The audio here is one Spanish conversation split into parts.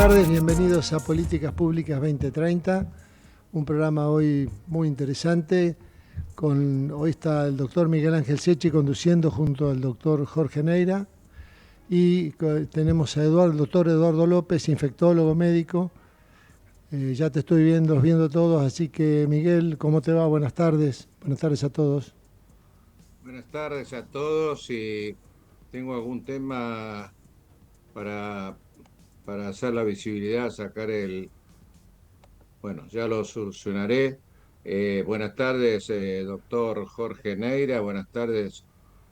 tardes, bienvenidos a Políticas Públicas 2030, un programa hoy muy interesante. Hoy está el doctor Miguel Ángel Secchi conduciendo junto al doctor Jorge Neira y tenemos a el doctor Eduardo López, infectólogo médico. Ya te estoy viendo todos, así que Miguel, ¿cómo te va? Buenas tardes a todos. Buenas tardes a todos y tengo algún tema para, para hacer la visibilidad, bueno, ya lo solucionaré. Buenas tardes, doctor Jorge Neira, buenas tardes,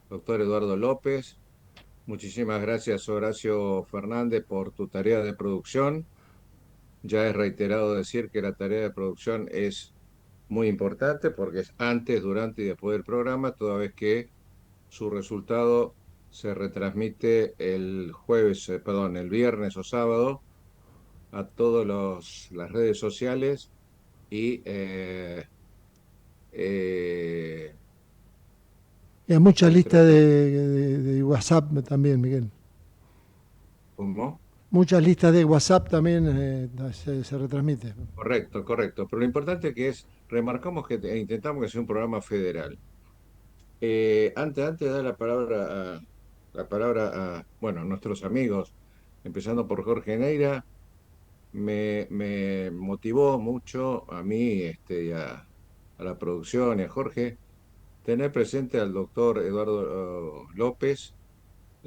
doctor Eduardo López. Muchísimas gracias, Horacio Fernández, por tu tarea de producción. Ya es reiterado decir que la tarea de producción es muy importante porque es antes, durante y después del programa, toda vez que su resultado se retransmite el viernes o sábado a todas las redes sociales y eh, Y hay muchas entre listas los... de WhatsApp también, Miguel. ¿Cómo? Muchas listas de WhatsApp también se retransmite. Correcto, correcto. Pero lo importante que es, remarcamos que intentamos que sea un programa federal. Antes de dar la palabra a, bueno, nuestros amigos, empezando por Jorge Neira, me motivó mucho a mí a la producción y a Jorge tener presente al doctor Eduardo López,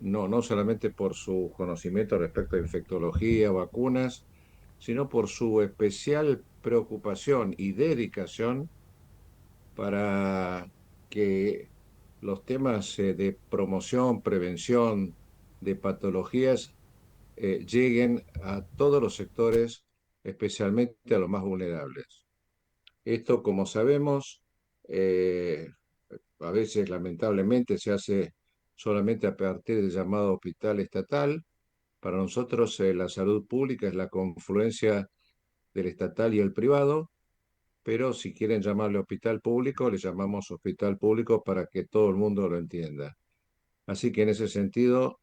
no solamente por su conocimiento respecto a infectología, vacunas, sino por su especial preocupación y dedicación para que los temas de promoción, prevención de patologías lleguen a todos los sectores, especialmente a los más vulnerables. Esto, como sabemos, eh, a veces lamentablemente se hace solamente a partir del llamado hospital estatal. Para nosotros la salud pública es la confluencia del estatal y el privado, pero si quieren llamarle hospital público, le llamamos hospital público para que todo el mundo lo entienda. Así que en ese sentido,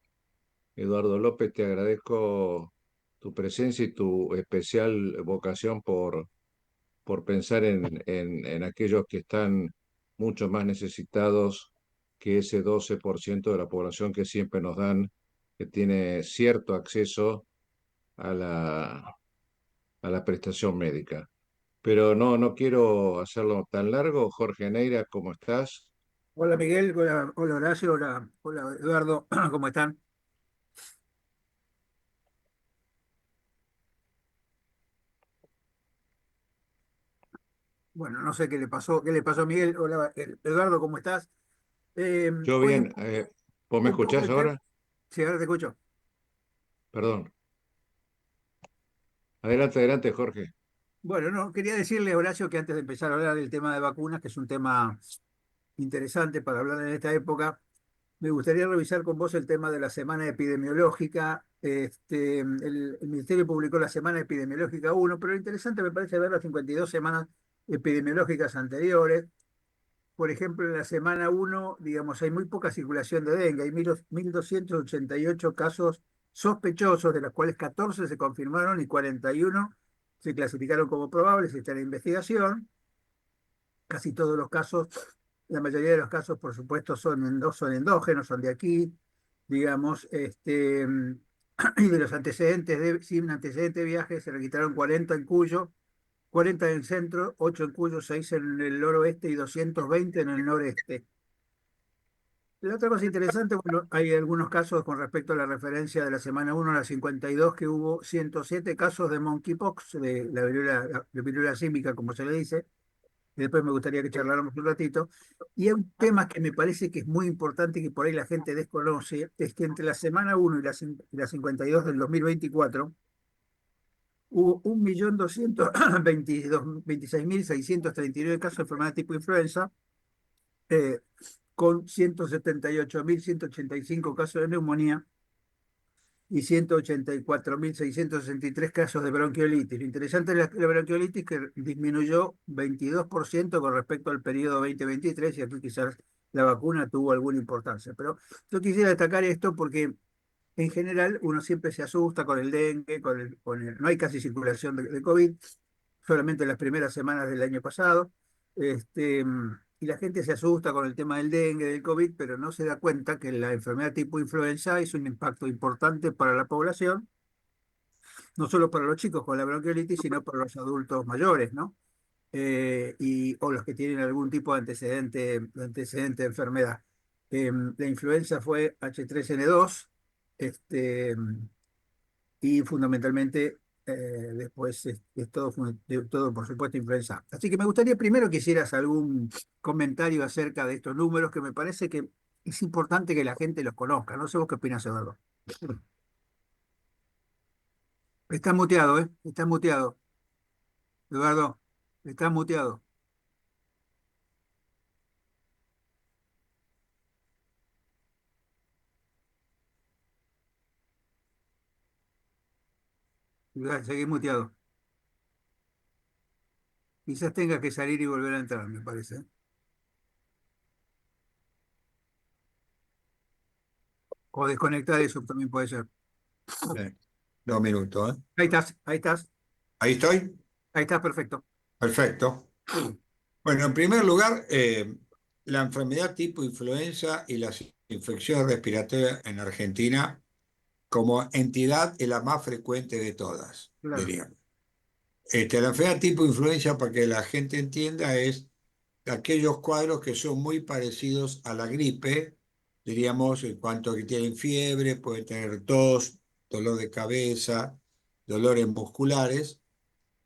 Eduardo López, te agradezco tu presencia y tu especial vocación por pensar en aquellos que están mucho más necesitados que ese 12% de la población que siempre nos dan, que tiene cierto acceso a la prestación médica. Pero no quiero hacerlo tan largo. Jorge Neira, ¿cómo estás? Hola Miguel, hola Horacio, hola Eduardo, ¿cómo están? Bueno, no sé qué le pasó a Miguel. Hola Eduardo, ¿cómo estás? Yo Hoy bien, ¿vos me un poco escuchás el tema. ahora? Sí, ahora te escucho. Perdón. Adelante, adelante, Jorge. Bueno, no, quería decirle, Horacio, que antes de empezar a hablar del tema de vacunas, que es un tema interesante para hablar en esta época, me gustaría revisar con vos el tema de la semana epidemiológica. El Ministerio publicó la semana epidemiológica 1, pero lo interesante me parece ver las 52 semanas epidemiológicas anteriores. Por ejemplo, en la semana 1, digamos, hay muy poca circulación de dengue, hay 1.288 casos sospechosos, de los cuales 14 se confirmaron y 41 se clasificaron como probables y están en investigación. Casi todos los casos, la mayoría de los casos, por supuesto, son endógenos, son de aquí, digamos, y de los antecedentes, sin antecedente de viaje, se registraron 40 en Cuyo, 40 en el centro, 8 en Cuyo, 6 en el noroeste y 220 en el noreste. La otra cosa interesante, bueno, hay algunos casos con respecto a la referencia de la semana 1 a la 52, que hubo 107 casos de monkeypox, de la viruela símica, como se le dice, y después me gustaría que charláramos un ratito. Y hay un tema que me parece que es muy importante y que por ahí la gente desconoce, es que entre la semana 1 y la 52 del 2024 hubo 1.226.639 casos de enfermedad tipo influenza, eh, con 178.185 casos de neumonía y 184.663 casos de bronquiolitis. Lo interesante de la bronquiolitis es que disminuyó 22% con respecto al periodo 2023, y aquí quizás la vacuna tuvo alguna importancia. Pero yo quisiera destacar esto porque en general uno siempre se asusta con el dengue, no hay casi circulación de COVID, solamente las primeras semanas del año pasado. Y la gente se asusta con el tema del dengue, del COVID, pero no se da cuenta que la enfermedad tipo influenza es un impacto importante para la población, no solo para los chicos con la bronquiolitis, sino para los adultos mayores, ¿no? O los que tienen algún tipo de antecedente de enfermedad. La influenza fue H3N2, este, y fundamentalmente después es todo, todo, por supuesto, influenza. Así que me gustaría primero que hicieras algún comentario acerca de estos números, que me parece que es importante que la gente los conozca. No sé vos qué opinas, Eduardo. Está muteado, ¿eh? Está muteado. Eduardo, está muteado. Seguís muteado. Quizás tenga que salir y volver a entrar, me parece. O desconectar eso también puede ser. Bien, 2 minutos, ¿eh? Ahí estás, ahí estás, Ahí estoy. ahí estás, perfecto. Perfecto. Bueno, en primer lugar, la enfermedad tipo influenza y las infecciones respiratorias en Argentina como entidad es la más frecuente de todas, Claro. diríamos. La enfermedad tipo influenza, para que la gente entienda, es aquellos cuadros que son muy parecidos a la gripe, diríamos, en cuanto a que tienen fiebre, pueden tener tos, dolor de cabeza, dolores musculares,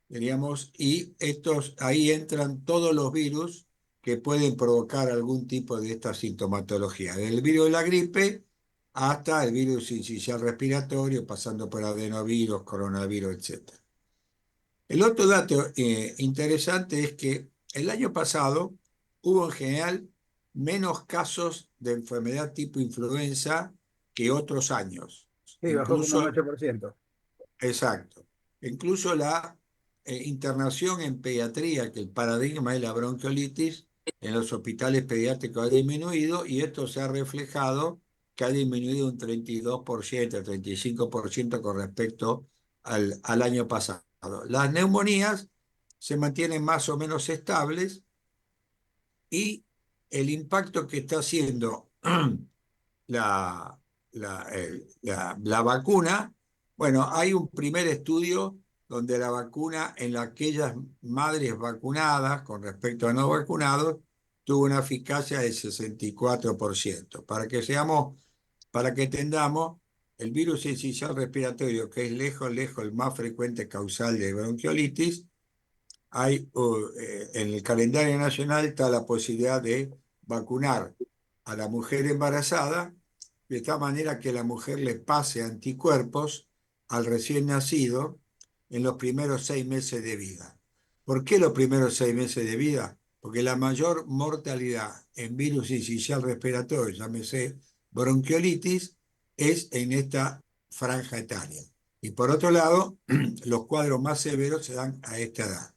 diríamos, y ahí entran todos los virus que pueden provocar algún tipo de esta sintomatología, desde el virus de la gripe hasta el virus sincicial respiratorio, pasando por adenovirus, coronavirus, etc. El otro dato interesante es que el año pasado hubo en general menos casos de enfermedad tipo influenza que otros años. Sí, bajó como un Incluso, 8%. exacto, incluso la internación en pediatría, que el paradigma de la bronquiolitis en los hospitales pediátricos ha disminuido y esto se ha reflejado que ha disminuido un 32%, 35% con respecto al año pasado. Las neumonías se mantienen más o menos estables y el impacto que está haciendo la, la vacuna, bueno, hay un primer estudio donde la vacuna en aquellas madres vacunadas con respecto a no vacunados tuvo una eficacia de 64%. Para que entendamos, el virus sincicial respiratorio, que es lejos, lejos el más frecuente causal de bronquiolitis, en el calendario nacional está la posibilidad de vacunar a la mujer embarazada de tal manera que la mujer le pase anticuerpos al recién nacido en los primeros 6 meses de vida. ¿Por qué los primeros 6 meses de vida? Porque la mayor mortalidad en virus sincicial respiratorio, llámese bronquiolitis, es en esta franja etaria. Y por otro lado, los cuadros más severos se dan a esta edad.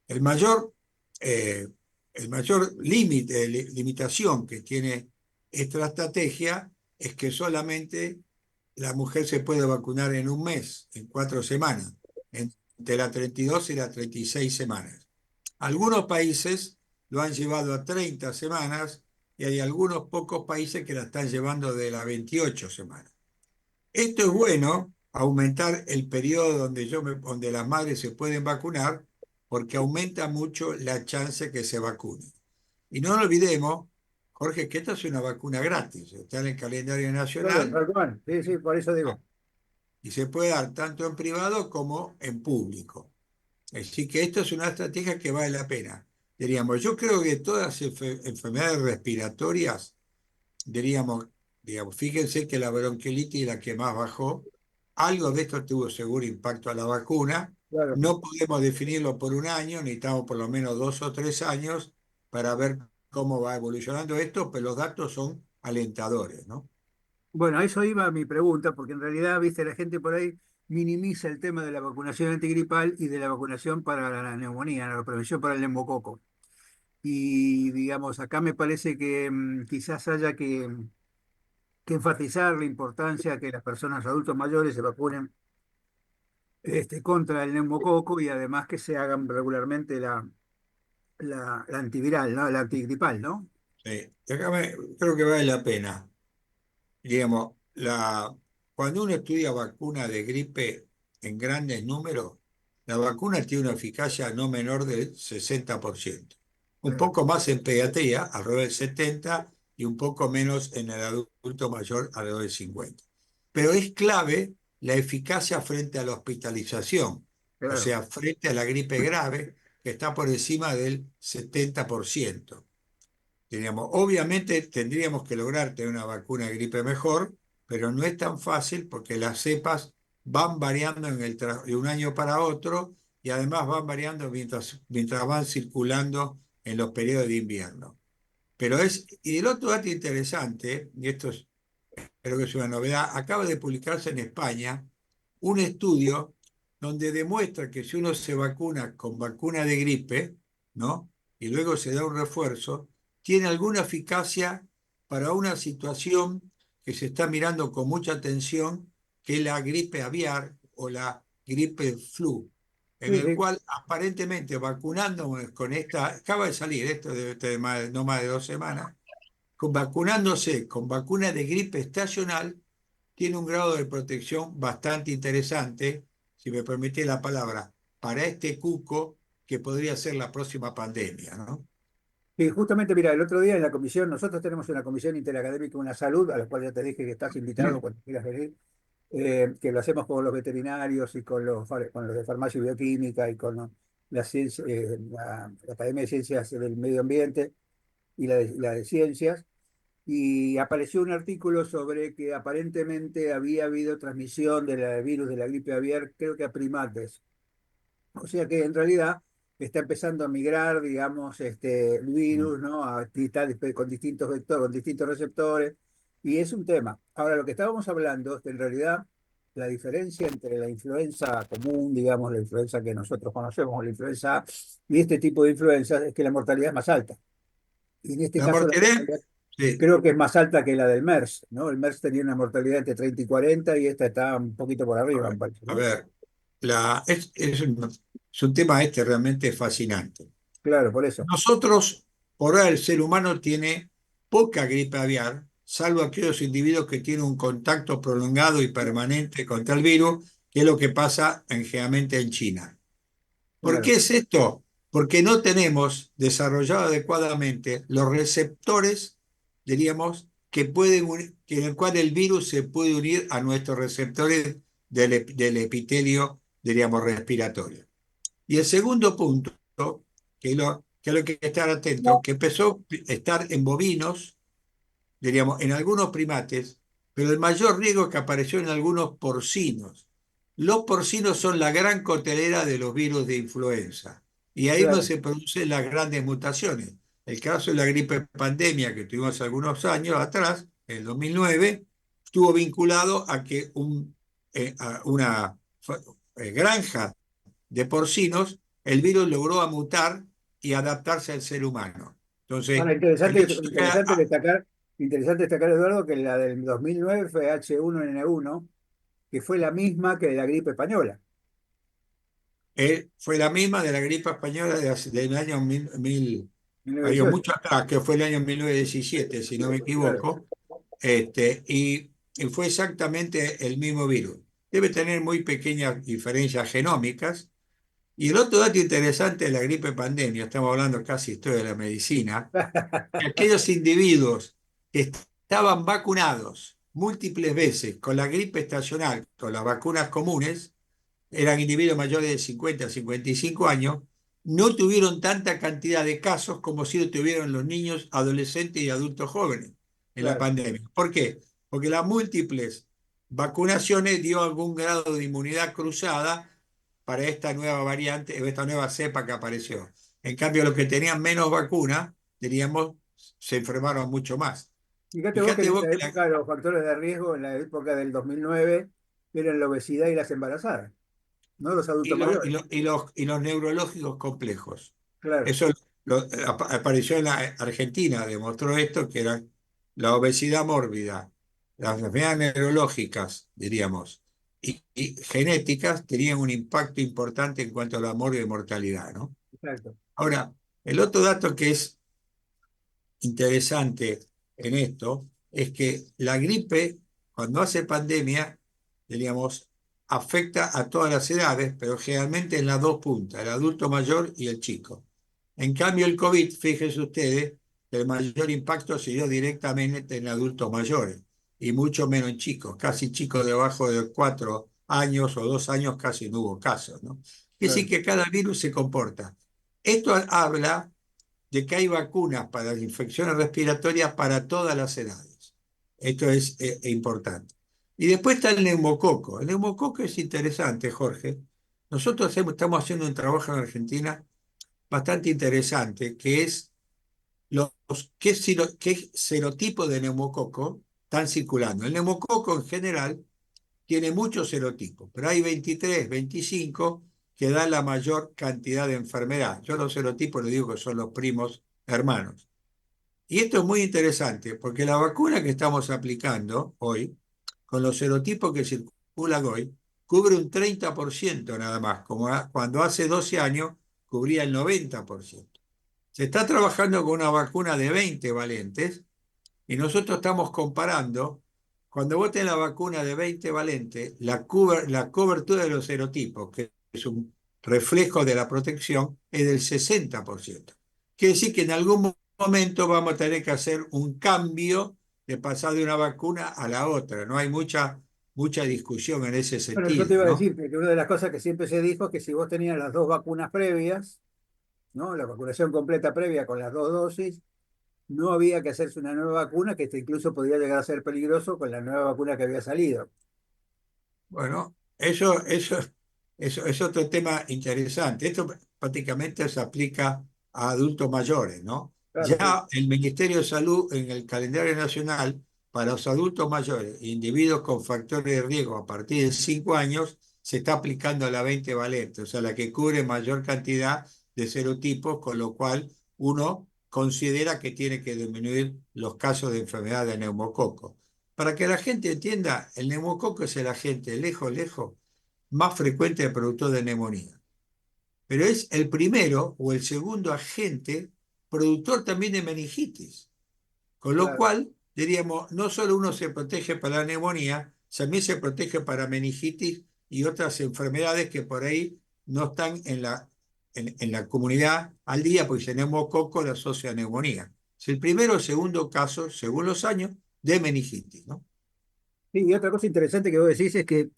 El mayor, eh, el mayor límite, limitación que tiene esta estrategia es que solamente la mujer se puede vacunar en un mes, en 4 semanas, entre las 32 y las 36 semanas. Algunos países lo han llevado a 30 semanas y hay algunos pocos países que la están llevando de las 28 semanas. Esto es bueno, aumentar el periodo donde las madres se pueden vacunar, porque aumenta mucho la chance que se vacunen. Y no olvidemos, Jorge, que esta es una vacuna gratis, está en el calendario Claro, nacional, tal cual. Sí, sí, por eso digo. y se puede dar tanto en privado como en público. Así que esto es una estrategia que vale la pena. Diríamos, yo creo que todas las enfermedades respiratorias, diríamos, fíjense que la bronquiolitis es la que más bajó. Algo de esto tuvo seguro impacto a la vacuna. Claro. No podemos definirlo por un año, necesitamos por lo menos 2 o 3 años para ver cómo va evolucionando esto, pero los datos son alentadores, ¿no? Bueno, a eso iba mi pregunta, porque en realidad, viste, la gente por ahí minimiza el tema de la vacunación antigripal y de la vacunación para la neumonía, la prevención para el neumococo. Y digamos, acá me parece que quizás haya que que enfatizar la importancia que las personas adultos mayores se vacunen contra el neumococo y además que se hagan regularmente la antiviral, ¿no? La antigripal, ¿no? Sí. Creo que vale la pena. Digamos, cuando uno estudia vacuna de gripe en grandes números, la vacuna tiene una eficacia no menor del 60%. Un Claro, poco más en pediatría, alrededor del 70%, y un poco menos en el adulto mayor, alrededor del 50%. Pero es clave la eficacia frente a la hospitalización, o claro. sea, frente a la gripe grave, que está por encima del 70%. Obviamente tendríamos que lograr tener una vacuna de gripe mejor, pero no es tan fácil porque las cepas van variando de un año para otro y además van variando mientras van circulando en los periodos de invierno. Y el otro dato interesante, y esto creo que es una novedad, acaba de publicarse en España un estudio donde demuestra que si uno se vacuna con vacuna de gripe, ¿no? Y luego se da un refuerzo, tiene alguna eficacia para una situación que se está mirando con mucha atención, que es la gripe aviar o la gripe flu, en Sí, el sí. cual aparentemente vacunándonos con esta, acaba de salir, esto debe tener no más de 2 semanas, vacunándose con vacuna de gripe estacional, tiene un grado de protección bastante interesante, si me permite la palabra, para este cuco que podría ser la próxima pandemia, ¿no? Sí, justamente, mira, el otro día en la comisión, nosotros tenemos una comisión interacadémica de una salud, a la cual ya te dije que estás invitado cuando quieras venir, que lo hacemos con los veterinarios y con los de farmacia y bioquímica y con la Academia de Ciencias del Medio Ambiente y la de Ciencias. Y apareció un artículo sobre que aparentemente había habido transmisión del virus de la gripe aviar, creo que a primates. O sea que en realidad está empezando a migrar, digamos, el virus, ¿no? Con distintos vectores, con distintos receptores, y es un tema. Ahora, lo que estábamos hablando es que en realidad la diferencia entre la influenza común, digamos, la influenza que nosotros conocemos, la influenza A, y este tipo de influenza es que la mortalidad es más alta. Y en este La caso la mortalidad, mortalidad sí, creo que es más alta que la del MERS, ¿no? El MERS tenía una mortalidad entre 30 y 40 y esta está un poquito por a arriba, me ver, parece, a ¿no? ver, es un tema realmente fascinante. Claro, por eso. Nosotros, por ahora, el ser humano tiene poca gripe aviar, salvo aquellos individuos que tienen un contacto prolongado y permanente contra el virus, que es lo que pasa generalmente en China. ¿Por Claro. qué es esto? Porque no tenemos desarrollado adecuadamente los receptores, diríamos, en el cual el virus se puede unir a nuestros receptores del epitelio, diríamos, respiratorio. Y el segundo punto, que es lo que hay que estar atento, que empezó a estar en bovinos, diríamos, en algunos primates, pero el mayor riesgo es que apareció en algunos porcinos. Los porcinos son la gran cotelera de los virus de influenza y ahí no Claro. se producen las grandes mutaciones. El caso de la gripe pandemia que tuvimos algunos años atrás, en el 2009, estuvo vinculado a que a una granja de porcinos, el virus logró mutar y adaptarse al ser humano. Ahora, Entonces, el hecho de que interesante destacar, Eduardo, que la del 2009 fue H1N1, que fue la misma que la gripe española. fue la misma de la gripe española del año mucho 1918. atrás, que fue el año 1917, si no me Claro. equivoco, y fue exactamente el mismo virus. Debe tener muy pequeñas diferencias genómicas. Y el otro dato interesante de la gripe pandemia, estamos hablando casi historia de la medicina, que aquellos individuos que estaban vacunados múltiples veces con la gripe estacional, con las vacunas comunes, eran individuos mayores de 50 a 55 años, no tuvieron tanta cantidad de casos como si lo tuvieron los niños, adolescentes y adultos jóvenes en la Claro. pandemia. ¿Por qué? Porque las múltiples vacunaciones dio algún grado de inmunidad cruzada para esta nueva variante, esta nueva cepa que apareció. En cambio, los que tenían menos vacuna, diríamos, se enfermaron mucho más. Fíjate vos que en Fíjate vos esa que época los factores de riesgo, en la época del 2009, eran la obesidad y las embarazadas, no los y, adultos lo- y mayores. lo- y los, y los neurológicos complejos. Claro. Eso apareció en la Argentina, demostró esto, que era la obesidad mórbida, las enfermedades neurológicas, diríamos, y genéticas tenían un impacto importante en cuanto a la morgue y mortalidad, ¿no? Exacto. Ahora, el otro dato que es interesante en esto es que la gripe, cuando hace pandemia, diríamos, afecta a todas las edades, pero generalmente en las dos puntas, el adulto mayor y el chico. En cambio, el COVID, fíjense ustedes, el mayor impacto se dio directamente en adultos mayores y mucho menos en chicos. Casi chicos debajo de 4 años o 2 años casi no hubo casos, ¿no? Es decir, Claro. que cada virus se comporta. Esto habla de que hay vacunas para las infecciones respiratorias para todas las edades. Esto es importante. Y después está el neumococo. El neumococo es interesante, Jorge. Nosotros estamos haciendo un trabajo en Argentina bastante interesante, que es qué serotipos de neumococo están circulando. El neumococo en general tiene muchos serotipos, pero hay 23, 25 que dan la mayor cantidad de enfermedad. Yo los serotipos les digo que son los primos hermanos. Y esto es muy interesante, porque la vacuna que estamos aplicando hoy, con los serotipos que circulan hoy, cubre un 30% nada más, como cuando hace 12 años cubría el 90%. Se está trabajando con una vacuna de 20 valentes y nosotros estamos comparando, cuando vos tenés la vacuna de 20 valentes, la cobertura de los serotipos, que es un reflejo de la protección, es del 60%. Quiere decir que en algún momento vamos a tener que hacer un cambio de pasar de una vacuna a la otra. No hay mucha discusión en ese Bueno, yo te sentido, iba a ¿no? decir que una de las cosas que siempre se dijo es que si vos tenías las dos vacunas previas, ¿no? La vacunación completa previa con las dos dosis, no había que hacerse una nueva vacuna, que incluso podría llegar a ser peligroso con la nueva vacuna que había salido. Bueno, eso es otro tema interesante. Esto prácticamente se aplica a adultos mayores, ¿no? Claro, sí. Ya el Ministerio de Salud en el calendario nacional para los adultos mayores, individuos con factores de riesgo a partir de 5 años, se está aplicando la 20 valente, o sea, la que cubre mayor cantidad de serotipos, con lo cual uno considera que tiene que disminuir los casos de enfermedad de neumococo. Para que la gente entienda, el neumococo es el agente lejos, lejos más frecuente de productor de neumonía. Pero es el primero o el segundo agente productor también de meningitis. Con lo Claro. cual, diríamos, no solo uno se protege para la neumonía, también se protege para meningitis y otras enfermedades que por ahí no están en la comunidad al día, porque si neumococo la asocia a neumonía. Es el primero o segundo caso, según los años, de meningitis, ¿no? Sí, y otra cosa interesante que vos decís es que,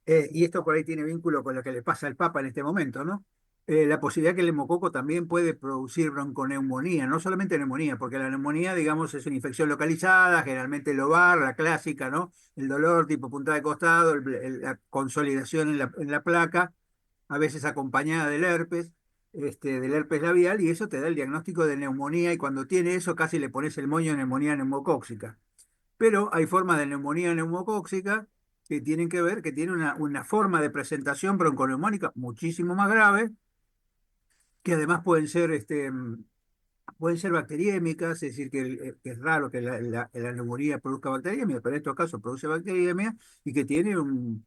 y esto por ahí tiene vínculo con lo que le pasa al Papa en este momento, ¿no? La posibilidad que el hemococo también puede producir bronconeumonía, no solamente neumonía, porque la neumonía, digamos, es una infección localizada, generalmente lobar, la clásica, ¿no? El dolor tipo punta de costado, la consolidación en la placa, a veces acompañada del herpes labial, y eso te da el diagnóstico de neumonía, y cuando tiene eso casi le pones el moño de neumonía neumocóxica. Pero hay formas de neumonía neumocóxica que tienen que ver, que tienen una forma de presentación bronconeumónica muchísimo más grave, que además pueden ser bacteriémicas, es decir, que es raro que la neumonía produzca bacteriemia, pero en estos casos produce bacteriemia y que tiene un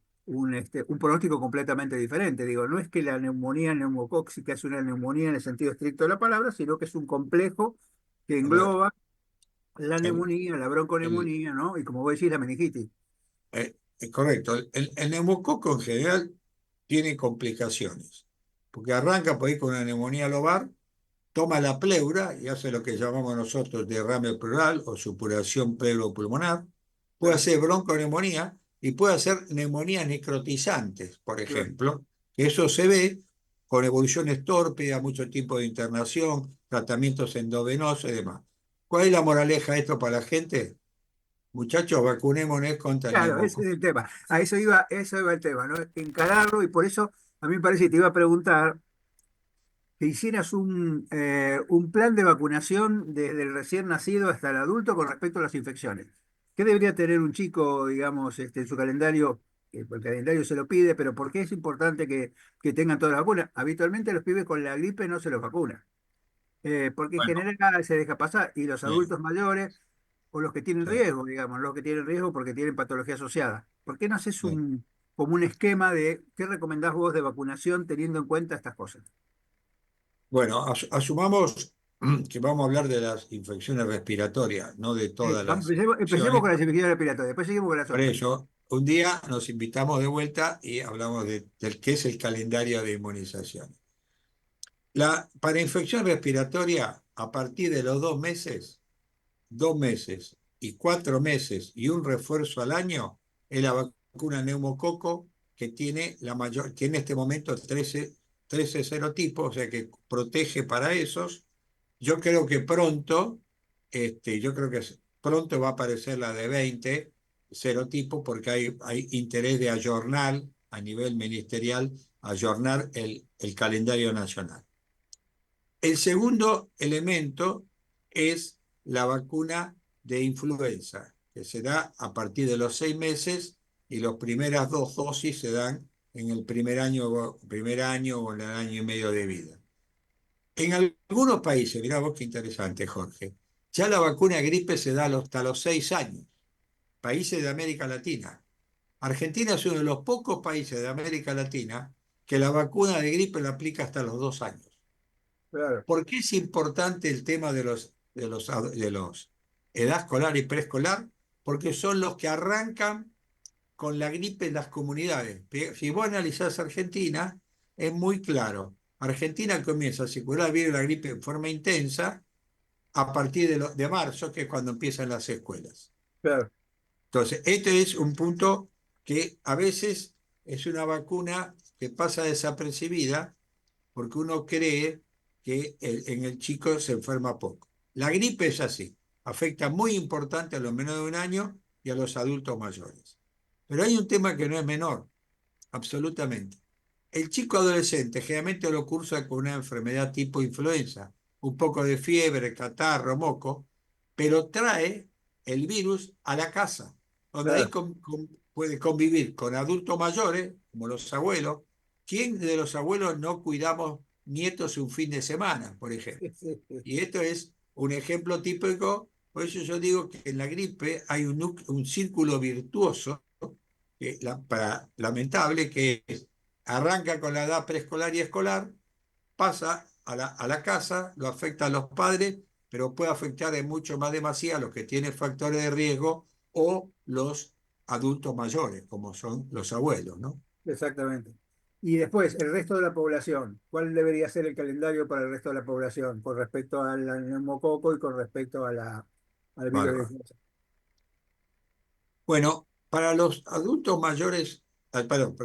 pronóstico completamente diferente. Digo, no es que la neumonía neumocóxica es una neumonía en el sentido estricto de la palabra, sino que es un complejo que A ver, engloba la el, neumonía, la el, bronconeumonía, ¿no? Y como vos decís, la meningitis. correcto, el neumococo en general tiene complicaciones, porque arranca por ahí con una neumonía lobar, toma la pleura y hace lo que llamamos nosotros derrame pleural o supuración pleuropulmonar, puede Claro, hacer bronconeumonía y puede hacer neumonías necrotizantes, por claro. ejemplo, que eso se ve con evoluciones tórpidas, mucho tiempo de internación, tratamientos endovenosos y demás. ¿Cuál es la moraleja de esto para la gente? Muchachos, vacunémonos contra el Claro, ese es neumococo. el tema. Eso iba el tema, ¿no? Encararlo, y por eso a mí me parece que te iba a preguntar que hicieras un plan de vacunación desde el recién nacido hasta el adulto con respecto a las infecciones. ¿Qué debería tener un chico, digamos, en su calendario? El calendario se lo pide, pero ¿por qué es importante que tengan toda la vacuna? Habitualmente los pibes con la gripe no se los vacunan, porque en Bueno, general se deja pasar, y los sí. adultos mayores. o los que tienen Sí. riesgo, digamos, los que tienen riesgo porque tienen patología asociada. ¿Por qué no haces Sí. como un esquema de qué recomendás vos de vacunación teniendo en cuenta estas cosas? Bueno, asumamos que vamos a hablar de las infecciones respiratorias, no de todas las Empecemos infecciones. con las infecciones respiratorias, después seguimos con las Por otras. eso, un día nos invitamos de vuelta y hablamos del qué es el calendario de inmunización. Para infección respiratoria, a partir de los 2 meses y 4 meses y un refuerzo al año, es la vacuna neumococo que tiene en este momento 13 serotipos, o sea que protege para esos. Yo creo que pronto, pronto va a aparecer la de 20 serotipos porque hay interés de ayornar a nivel ministerial, ayornar el calendario nacional. El segundo elemento es la vacuna de influenza, que se da a partir de los 6 meses y las primeras 2 dosis se dan en el primer año o en el año y medio de vida. En algunos países, mirá vos qué interesante, Jorge, ya la vacuna de gripe se da hasta los 6 años, países de América Latina. Argentina es uno de los pocos países de América Latina que la vacuna de gripe la aplica hasta los 2 años. Claro, ¿Por qué es importante el tema de los edad escolar y preescolar? Porque son los que arrancan con la gripe en las comunidades. Si vos analizás Argentina, es muy claro. Argentina comienza a circular el virus de la gripe en forma intensa a partir de marzo, que es cuando empiezan las escuelas. claro. Entonces, este es un punto que a veces es una vacuna que pasa desapercibida porque uno cree que en el chico se enferma poco. La gripe es así, afecta muy importante a los menores de 1 año y a los adultos mayores. Pero hay un tema que no es menor, absolutamente. El chico adolescente generalmente lo cursa con una enfermedad tipo influenza, un poco de fiebre, catarro, moco, pero trae el virus a la casa, donde ahí Claro. puede convivir con adultos mayores, como los abuelos. ¿Quién de los abuelos no cuidamos nietos un fin de semana, por ejemplo? Y esto es un ejemplo típico, por eso yo digo que en la gripe hay un círculo virtuoso, lamentable, que es arranca con la edad preescolar y escolar, pasa a la casa, lo afecta a los padres, pero puede afectar en mucho más demasía a los que tienen factores de riesgo o los adultos mayores, como son los abuelos, ¿no? Exactamente. Y después, el resto de la población, ¿cuál debería ser el calendario para el resto de la población con respecto al neumococo y con respecto al virus de Bárbaro. influenza? Bueno, para los adultos mayores, perdón,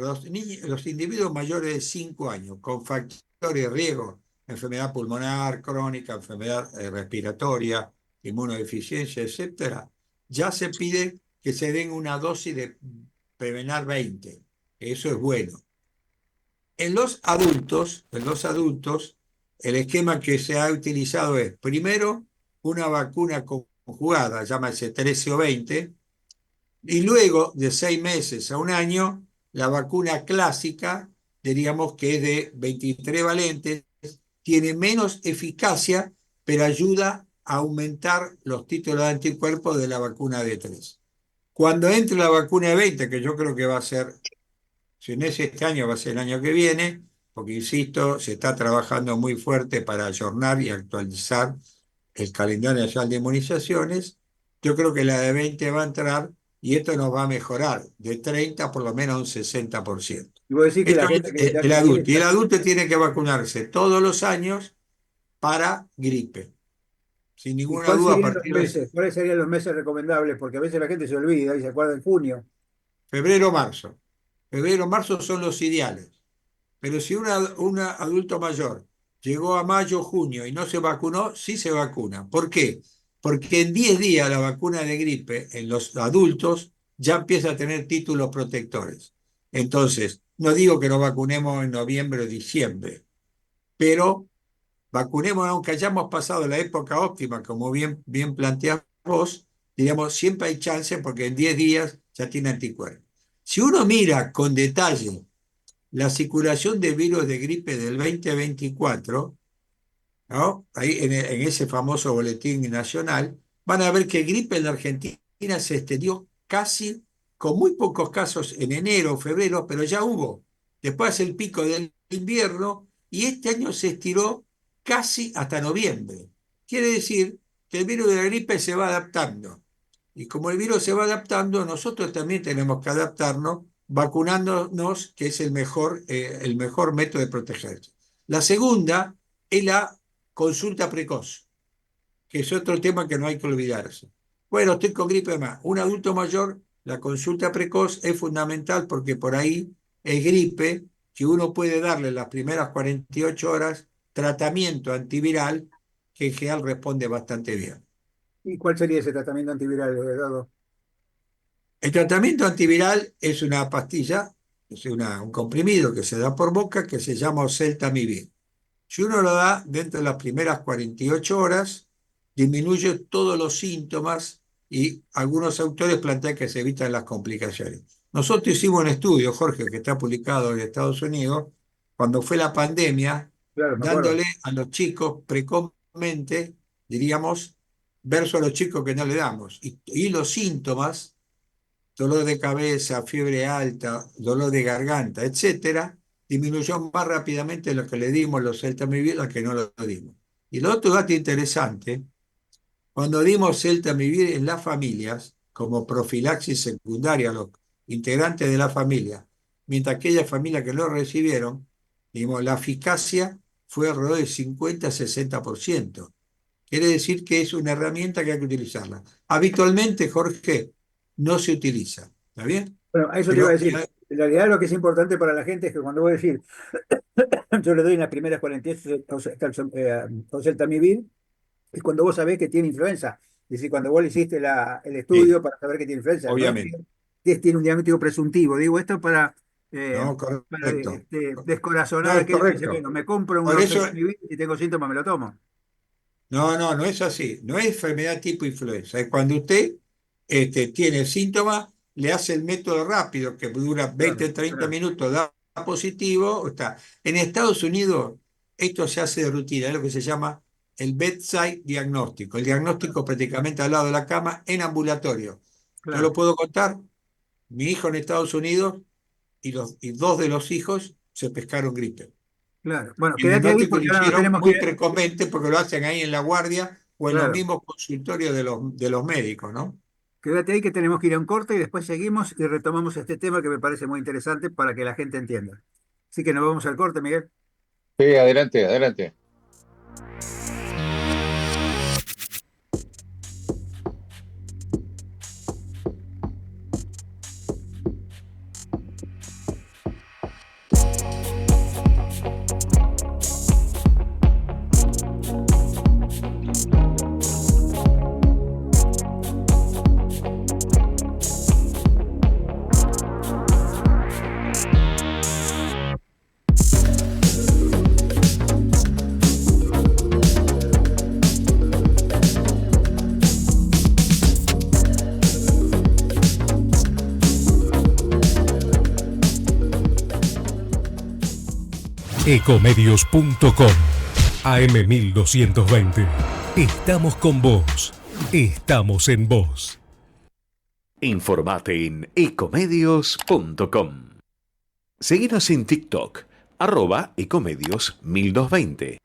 los individuos mayores de 5 años con factores de riesgo, enfermedad pulmonar crónica, enfermedad respiratoria, inmunodeficiencia, etcétera, ya se pide que se den una dosis de Prevenar 20. Eso es bueno. En los adultos, el esquema que se ha utilizado es, primero, una vacuna conjugada, llámase 13 o 20, y luego de 6 meses a 1 año, la vacuna clásica, diríamos que es de 23 valentes, tiene menos eficacia, pero ayuda a aumentar los títulos de anticuerpos de la vacuna de 3. Cuando entre la vacuna de 20, que yo creo que va a ser, si no es este año, va a ser el año que viene, porque insisto, se está trabajando muy fuerte para ayornar y actualizar el calendario nacional de inmunizaciones. Yo creo que la de 20 va a entrar y esto nos va a mejorar de 30 por lo menos a un 60%. Y vos decís que Esto la gente es que ya el que tiene adulto. Y el adulto tiene que vacunarse todos los años para gripe. Sin ¿y ninguna cuáles duda, a serían los partir de meses? ¿Cuáles serían los meses recomendables? Porque a veces la gente se olvida y se acuerda en junio. febrero, marzo. Febrero, marzo son los ideales. Pero si un adulto mayor llegó a mayo, junio y no se vacunó, sí se vacuna. ¿Por qué? Porque en 10 días la vacuna de gripe en los adultos ya empieza a tener títulos protectores. Entonces, no digo que nos vacunemos en noviembre o diciembre, pero vacunemos aunque hayamos pasado la época óptima, como bien planteás vos, digamos, siempre hay chance porque en 10 días ya tiene anticuerpos. Si uno mira con detalle la circulación de virus de gripe del 2024, ¿no? Ahí en ese famoso boletín nacional, van a ver que gripe en la Argentina se extendió casi, con muy pocos casos en enero o febrero, pero ya hubo. Después el pico del invierno y este año se estiró casi hasta noviembre. Quiere decir que el virus de la gripe se va adaptando. Y como el virus se va adaptando, nosotros también tenemos que adaptarnos vacunándonos, que es el mejor método de protegerse. La segunda es la consulta precoz, que es otro tema que no hay que olvidarse. Bueno, estoy con gripe más. Un adulto mayor, la consulta precoz es fundamental porque por ahí es gripe que uno puede darle las primeras 48 horas tratamiento antiviral que en general responde bastante bien. ¿Y cuál sería ese tratamiento antiviral, Eduardo? El tratamiento antiviral es una pastilla, es un comprimido que se da por boca que se llama oseltamivir. Si uno lo da dentro de las primeras 48 horas, disminuye todos los síntomas y algunos autores plantean que se evitan las complicaciones. Nosotros hicimos un estudio, Jorge, que está publicado en Estados Unidos, cuando fue la pandemia, Claro, me acuerdo. dándole a los chicos precozmente, diríamos, versus a los chicos que no le damos. Y los síntomas, dolor de cabeza, fiebre alta, dolor de garganta, etcétera, disminuyó más rápidamente lo que le dimos los Celtamivir a que no lo dimos. Y el otro dato interesante, cuando dimos Celtamivir en las familias, como profilaxis secundaria a los integrantes de la familia, mientras aquellas familias que lo recibieron, dimos, la eficacia fue alrededor del 50-60%. Quiere decir que es una herramienta que hay que utilizarla. Habitualmente, Jorge, no se utiliza. ¿Está bien? Bueno, a eso te iba a Pero decir. En realidad lo que es importante para la gente es que cuando voy a decir, yo le doy en las primeras 48 oseltamivir, es cuando vos sabés que tiene influenza. Es decir, cuando vos le hiciste el sí, estudio para saber que tiene influenza, no es obviamente. que tiene un diagnóstico presuntivo. Digo esto eh, No, para correcto. No, descorazonar a es aquellos que dicen, correcto. bueno, me compro un Por eso, oseltamivir y si tengo síntomas me lo tomo. no es así. No es enfermedad tipo influenza. Es cuando usted tiene síntomas, le hace el método rápido, que dura Claro, 20-30 claro, minutos, da positivo, está. En Estados Unidos, esto se hace de rutina, es lo que se llama el bedside diagnóstico, el claro, diagnóstico prácticamente al lado de la cama en ambulatorio. Yo lo claro, puedo contar, mi hijo en Estados Unidos y dos de los hijos se pescaron gripe. claro. Bueno, Y el quédate ahí diagnóstico lo porque ahora nos hicieron tenemos que muy ir. precozmente porque lo hacen ahí en la guardia o en los Claro, mismos consultorios de los médicos, ¿no? quédate ahí que tenemos que ir a un corte y después seguimos y retomamos este tema que me parece muy interesante para que la gente entienda. Así que nos vamos al corte, Miguel. Sí, adelante, adelante. Ecomedios.com AM1220. Estamos con vos. Estamos en vos. Informate en ecomedios.com. Seguinos en TikTok, @ecomedios1220.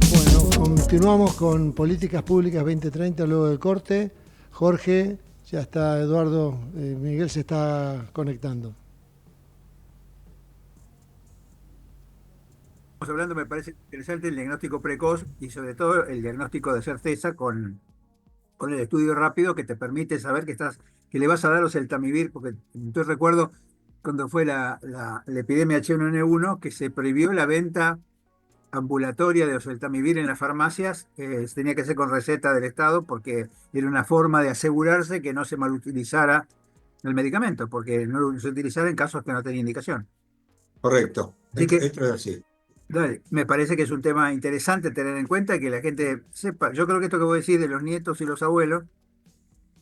Bueno, continuamos con Políticas Públicas 2030 luego del corte. Jorge, ya está Eduardo, Miguel se está conectando. hablando, me parece interesante el diagnóstico precoz y sobre todo el diagnóstico de certeza con el estudio rápido que te permite saber que le vas a dar oseltamivir, porque entonces recuerdo cuando fue la epidemia H1N1 que se prohibió la venta ambulatoria de oseltamivir en las farmacias, tenía que ser con receta del Estado porque era una forma de asegurarse que no se malutilizara el medicamento, porque no se utilizara en casos que no tenía indicación. Correcto. Así que Esto es así. dale, me parece que es un tema interesante tener en cuenta que la gente sepa. Yo creo que esto que vos decís de los nietos y los abuelos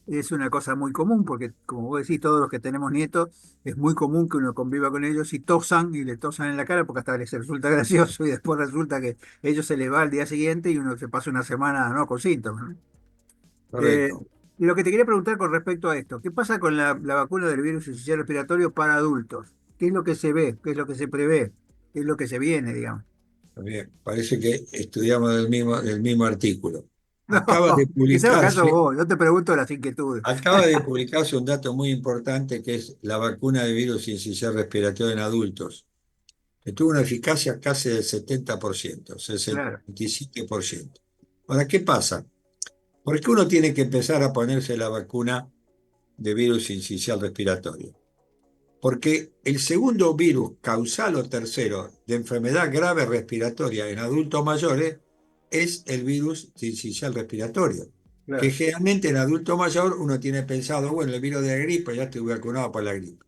es una cosa muy común, porque como vos decís, todos los que tenemos nietos, es muy común que uno conviva con ellos y tosan y le tosan en la cara porque hasta les resulta gracioso y después resulta que ellos se les va al día siguiente y uno se pasa una semana no con síntomas, ¿no? Eh, Correcto. y lo que te quería preguntar con respecto a esto, ¿qué pasa con la vacuna del virus sincicial respiratorio para adultos? ¿Qué es lo que se ve? ¿Qué es lo que se prevé? ¿Qué es lo que se viene, digamos? Bien, parece que estudiamos del mismo artículo. Acaba de No, ese caso publicarse, vos, yo te pregunto las inquietudes. acaba de publicarse un dato muy importante que es la vacuna de virus sincicial respiratorio en adultos, que tuvo una eficacia casi del 70%, Claro. 67%. Ahora, ¿qué pasa? ¿Por qué uno tiene que empezar a ponerse la vacuna de virus sincicial respiratorio? Porque el segundo virus causal o tercero de enfermedad grave respiratoria en adultos mayores es el virus sincicial respiratorio, que Claro. generalmente en adulto mayor uno tiene pensado, bueno, el virus de la gripe, ya estoy vacunado para la gripe.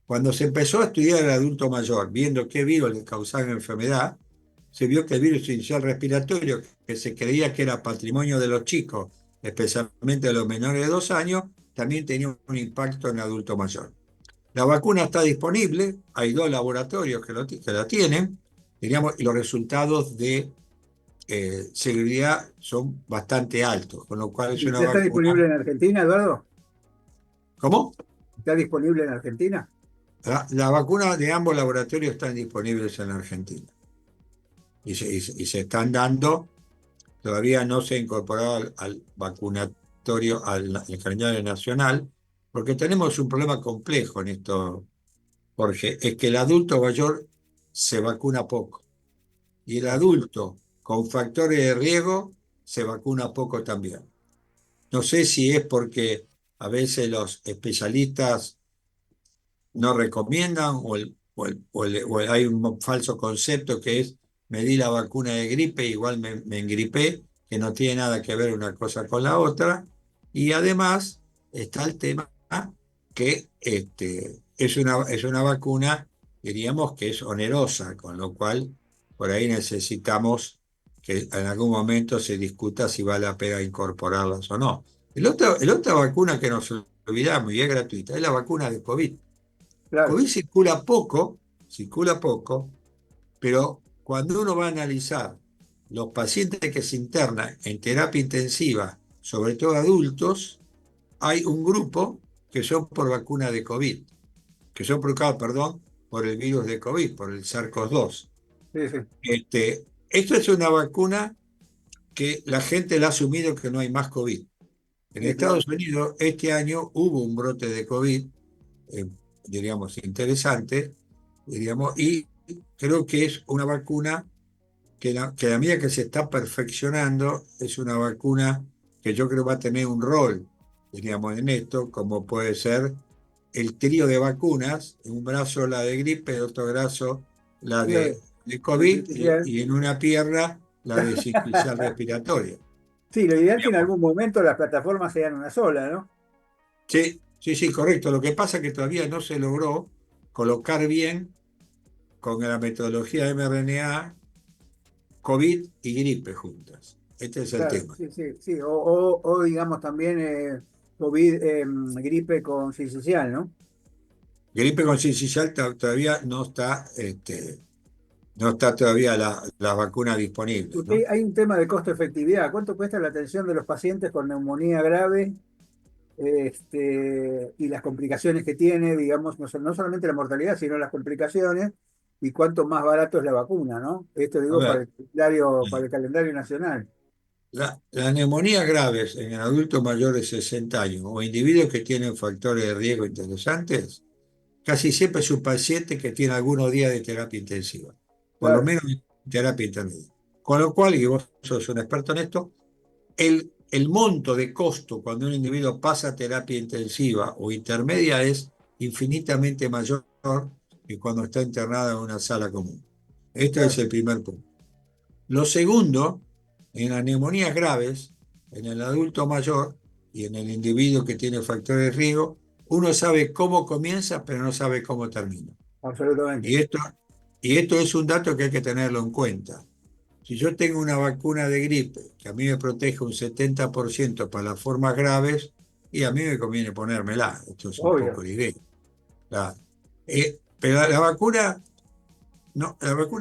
Cuando se empezó a estudiar el adulto mayor, viendo qué virus le causaba enfermedad, se vio que el virus sincicial respiratorio, que se creía que era patrimonio de los chicos, especialmente de los menores de 2 años, también tenía un impacto en el adulto mayor. La vacuna está disponible, hay 2 laboratorios que la tienen, diríamos, y los resultados de seguridad son bastante altos, con lo cual es una ¿Ya está disponible vacuna. en Argentina, Eduardo? ¿Cómo? ¿Está disponible en Argentina? La vacuna de ambos laboratorios están disponibles en Argentina y se están dando, todavía no se ha incorporado al vacunatorio, al calendario nacional, porque tenemos un problema complejo en esto, Jorge, es que el adulto mayor se vacuna poco y el adulto con factores de riesgo se vacuna poco también. No sé si es porque a veces los especialistas no recomiendan o hay un falso concepto que es me di la vacuna de gripe, igual me engripé, que no tiene nada que ver una cosa con la otra. Y además está el tema que es una vacuna, diríamos que es onerosa, con lo cual por ahí necesitamos que en algún momento se discuta si vale la pena incorporarlas o no. La otra vacuna que nos olvidamos y es gratuita es la vacuna de COVID. Claro. COVID circula poco, pero cuando uno va a analizar los pacientes que se internan en terapia intensiva, sobre todo adultos, hay un grupo que son por vacuna de COVID, que son provocados, perdón, por el virus de COVID, por el SARS-CoV-2. Sí, sí, Esto es una vacuna que la gente la ha asumido que no hay más COVID. En sí, claro. Estados Unidos este año hubo un brote de COVID, eh, diríamos, interesante, diríamos, y creo que es una vacuna que a medida que se está perfeccionando, es una vacuna que yo creo va a tener un rol, diríamos, en esto, como puede ser el trío de vacunas, en un brazo la de gripe, en otro brazo la Claro. de Sí, COVID y en una pierna la de sincicial respiratoria. sí, lo ideal es que en Digamos, algún momento las plataformas sean una sola, ¿no? sí, sí, sí, correcto. Lo que pasa es que todavía no se logró colocar bien con la metodología de mRNA, COVID y gripe juntas. Este es el Claro, tema. sí, sí, sí. O digamos también COVID, gripe con sincicial, ¿no? Gripe con sincicial todavía no está todavía la vacuna disponible, Porque ¿no? hay un tema de costo-efectividad. ¿Cuánto cuesta la atención de los pacientes con neumonía grave, y las complicaciones que tiene, digamos, no solamente la mortalidad, sino las complicaciones, y cuánto más barato es la vacuna, ¿no? Esto A digo ver, para el calendario nacional. la neumonía graves en adultos mayores de 60 años o individuos que tienen factores de riesgo interesantes, casi siempre es un paciente que tiene algunos días de terapia intensiva. Por lo Claro, menos terapia intermedia. Con lo cual, y vos sos un experto en esto, el monto de costo cuando un individuo pasa a terapia intensiva o intermedia es infinitamente mayor que cuando está internado en una sala común. Este es Claro. el primer punto. Lo segundo, en las neumonías graves, en el adulto mayor y en el individuo que tiene factores de riesgo, uno sabe cómo comienza, pero no sabe cómo termina. Absolutamente. Y esto, y esto es un dato que hay que tenerlo en cuenta. Si yo tengo una vacuna de gripe que a mí me protege un 70% para las formas graves, y a mí me conviene ponérmela. Esto es un poco Obvio. la idea. Pero la vacuna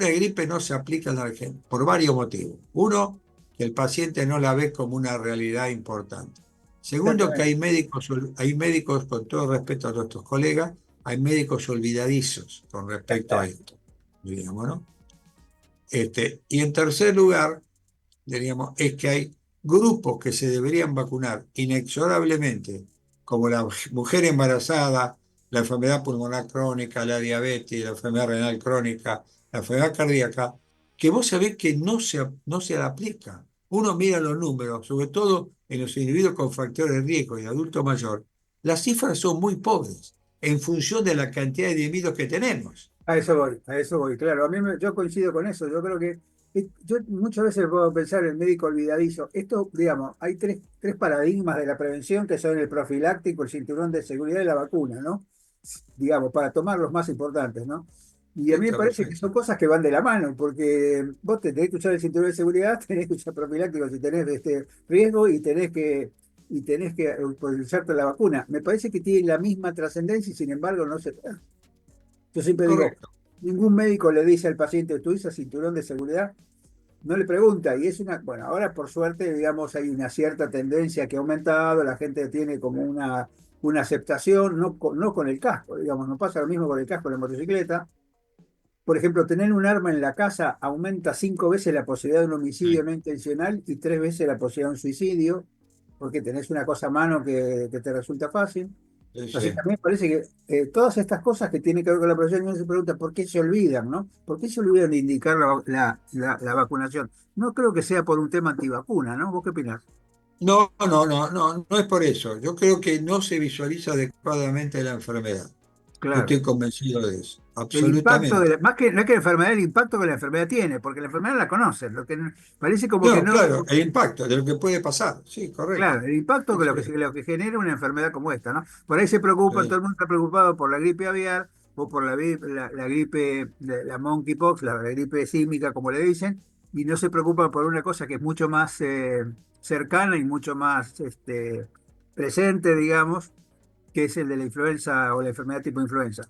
de gripe no se aplica en la Argentina por varios motivos. Uno, que el paciente no la ve como una realidad importante. Segundo, que Exactamente. hay médicos, con todo respeto a nuestros colegas, hay médicos olvidadizos con respecto a esto, digamos, ¿no? Y en tercer lugar, diríamos, es que hay grupos que se deberían vacunar inexorablemente, como la mujer embarazada, la enfermedad pulmonar crónica, la diabetes, la enfermedad renal crónica, la enfermedad cardíaca, que vos sabés que no se aplica. Uno mira los números, sobre todo en los individuos con factores de riesgo y adulto mayor, las cifras son muy pobres en función de la cantidad de individuos que tenemos. A eso voy, claro. Yo coincido con eso. Yo creo que yo muchas veces puedo pensar en médico olvidadizo. Esto, digamos, hay tres paradigmas de la prevención que son el profiláctico, el cinturón de seguridad y la vacuna, ¿no? Digamos, para tomar los más importantes, ¿no? Y a mí me Está parece que perfecto. son cosas que van de la mano, porque vos te tenés que usar el cinturón de seguridad, tenés que usar profiláctico si tenés riesgo y tenés que usarte la vacuna. Me parece que tienen la misma trascendencia y sin embargo no se. Yo siempre digo, Correcto. ningún médico le dice al paciente, ¿tú usas cinturón de seguridad? No le pregunta, y es bueno, ahora por suerte, digamos, hay una cierta tendencia que ha aumentado, la gente tiene como una aceptación, no con el casco, digamos, no pasa lo mismo con el casco de la motocicleta. Por ejemplo, tener un arma en la casa aumenta 5 veces la posibilidad de un homicidio Sí, no intencional y 3 veces la posibilidad de un suicidio, porque tenés una cosa a mano que te resulta fácil. sí, Así que sí. a mí me parece que todas estas cosas que tienen que ver con la prevención, uno se pregunta por qué se olvidan, ¿no? ¿Por qué se olvidan de indicar la vacunación? No creo que sea por un tema antivacuna, ¿no? ¿Vos qué opinás? No, no, no, no, no es por eso. Yo creo que no se visualiza adecuadamente la enfermedad. Yo Claro. estoy convencido de eso, El impacto absolutamente. más que no es que la enfermedad, el impacto que la enfermedad tiene, porque la enfermedad la conocen, lo que parece como que No, no. claro, el impacto de lo que puede pasar, sí, correcto. Claro, el impacto Sí, que sí, lo que genera una enfermedad como esta, ¿no? Por ahí se preocupa, todo sí. el mundo está preocupado por la gripe aviar o por la gripe, la monkeypox, la gripe símica, como le dicen, y no se preocupa por una cosa que es mucho más cercana y mucho más presente, digamos, que es el de la influenza o la enfermedad tipo influenza.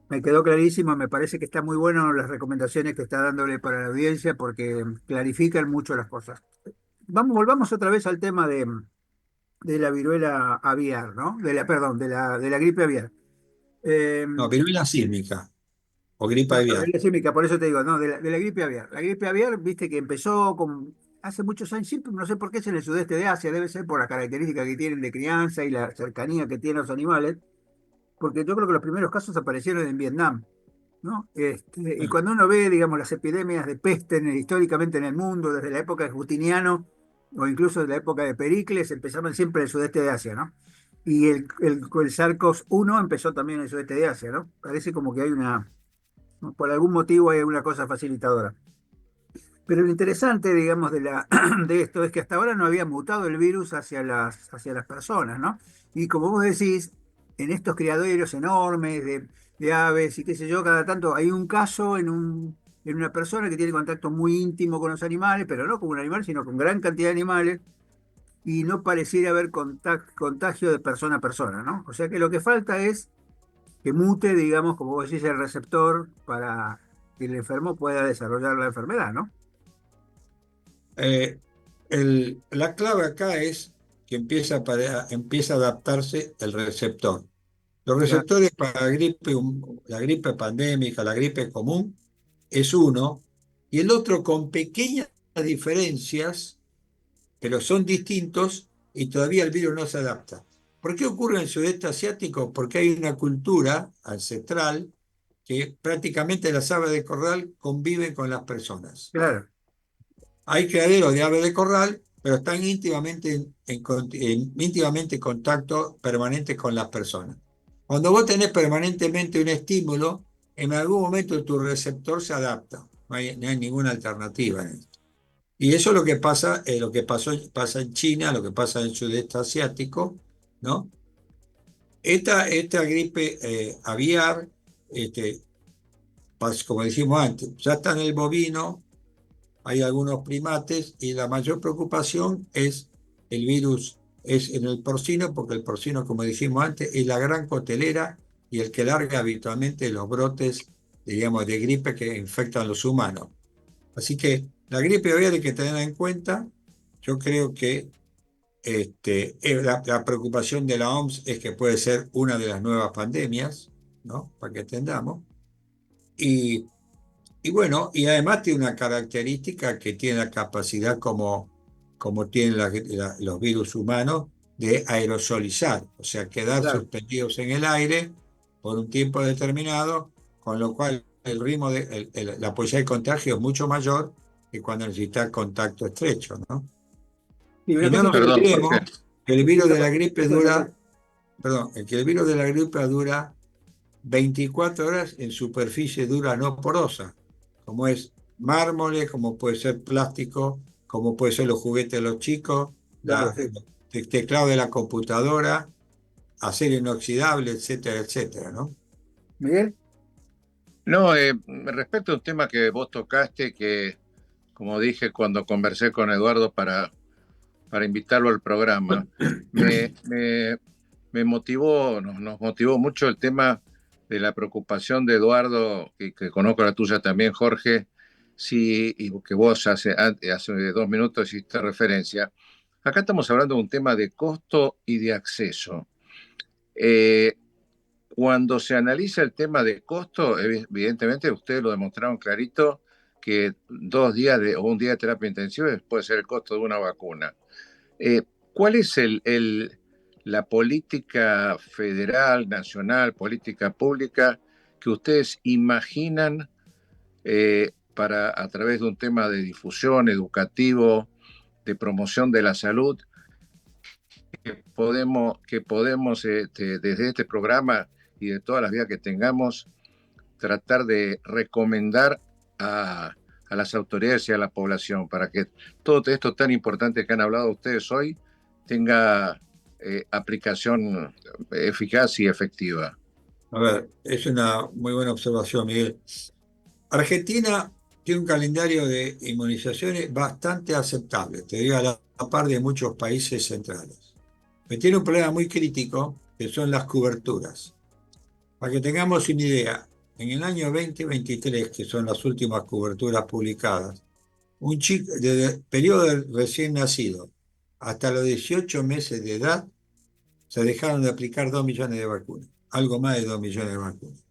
Me quedó clarísimo, me parece que está muy bueno las recomendaciones que está dándole para la audiencia porque clarifican mucho las cosas. Volvamos otra vez al tema de la viruela aviar, ¿no? Perdón, de la gripe aviar. Eh, No, viruela sísmica o gripe no, la aviar. viruela símica, por eso te digo, no, de la gripe aviar. La gripe aviar, viste que empezó hace muchos años, siempre, no sé por qué es en el sudeste de Asia, debe ser por la característica que tienen de crianza y la cercanía que tienen los animales, porque yo creo que los primeros casos aparecieron en Vietnam, ¿no? Y Ah, cuando uno ve, digamos, las epidemias de peste históricamente en el mundo, desde la época de Justiniano o incluso de la época de Pericles, empezaban siempre en el sudeste de Asia, ¿no? Y el SARS-CoV-1 empezó también en el sudeste de Asia, ¿no? Parece como que por algún motivo hay alguna cosa facilitadora. Pero lo interesante, digamos, de esto es que hasta ahora no había mutado el virus hacia las personas, ¿no? Y como vos decís, en estos criaderos enormes de aves y qué sé yo, cada tanto hay un caso en una persona que tiene contacto muy íntimo con los animales, pero no con un animal, sino con gran cantidad de animales, y no pareciera haber contagio de persona a persona, ¿no? O sea que lo que falta es que mute, digamos, como vos decís, el receptor para que el enfermo pueda desarrollar la enfermedad, ¿no? eh, la clave acá es que empieza a adaptarse el receptor. Los Claro. receptores para la gripe pandémica, la gripe común, es uno, y el otro con pequeñas diferencias, pero son distintos y todavía el virus no se adapta. ¿Por qué ocurre en el sudeste asiático? Porque hay una cultura ancestral que prácticamente las aves de corral conviven con las personas. Claro. Hay criaderos de aves de corral, pero están íntimamente íntimamente en contacto permanente con las personas. Cuando vos tenés permanentemente un estímulo, en algún momento tu receptor se adapta. No hay ninguna alternativa en esto. Y eso es lo que pasa en China, lo que pasa en el sudeste asiático, ¿no? Esta gripe aviar, como dijimos antes, ya está en el bovino, hay algunos primates y la mayor preocupación es el virus, es en el porcino, porque el porcino, como dijimos antes, es la gran cotelera y el que larga habitualmente los brotes, digamos, de gripe que infectan a los humanos. Así que la gripe aviar hay que tenerla en cuenta. Yo creo que la preocupación de la OMS es que puede ser una de las nuevas pandemias, ¿no? Para que entendamos. Y bueno, y además tiene una característica que tiene la capacidad como tienen los virus humanos de aerosolizar, o sea, quedar Claro. suspendidos en el aire por un tiempo determinado, con lo cual el ritmo la posibilidad de contagio es mucho mayor que cuando necesita contacto estrecho, ¿no? Y Y una no cosa nos Perdón, olvidemos Jorge. que el virus de la que gripe perdón, que el virus de la gripe dura 24 horas en superficie dura no porosa, como es mármoles, como puede ser plástico, como puede ser los juguetes de los chicos, claro, sí. el teclado de la computadora, acero inoxidable, etcétera, etcétera, ¿no? Miguel. No, respecto a un tema que vos tocaste, que como dije cuando conversé con Eduardo para invitarlo al programa, me motivó, nos motivó mucho el tema de la preocupación de Eduardo, que conozco la tuya también, Jorge, sí, y que vos hace 2 minutos hiciste referencia. Acá estamos hablando de un tema de costo y de acceso. Eh, Cuando se analiza el tema de costo, evidentemente ustedes lo demostraron clarito que 2 días o un día de terapia intensiva puede ser el costo de una vacuna. Eh, ¿Cuál es la política federal, nacional, política pública que ustedes imaginan para, a través de un tema de difusión educativo, de promoción de la salud, que podemos desde este programa y de todas las vías que tengamos, tratar de recomendar a las autoridades y a la población para que todo esto tan importante que han hablado ustedes hoy tenga aplicación eficaz y efectiva? A ver, es una muy buena observación, Miguel. Argentina tiene un calendario de inmunizaciones bastante aceptable, te digo, a la par de muchos países centrales. Pero tiene un problema muy crítico, que son las coberturas. Para que tengamos una idea, en el año 2023, que son las últimas coberturas publicadas, un chico, desde el periodo del recién nacido hasta los 18 meses de edad, se dejaron de aplicar 2 millones de vacunas, algo más de 2 millones de vacunas.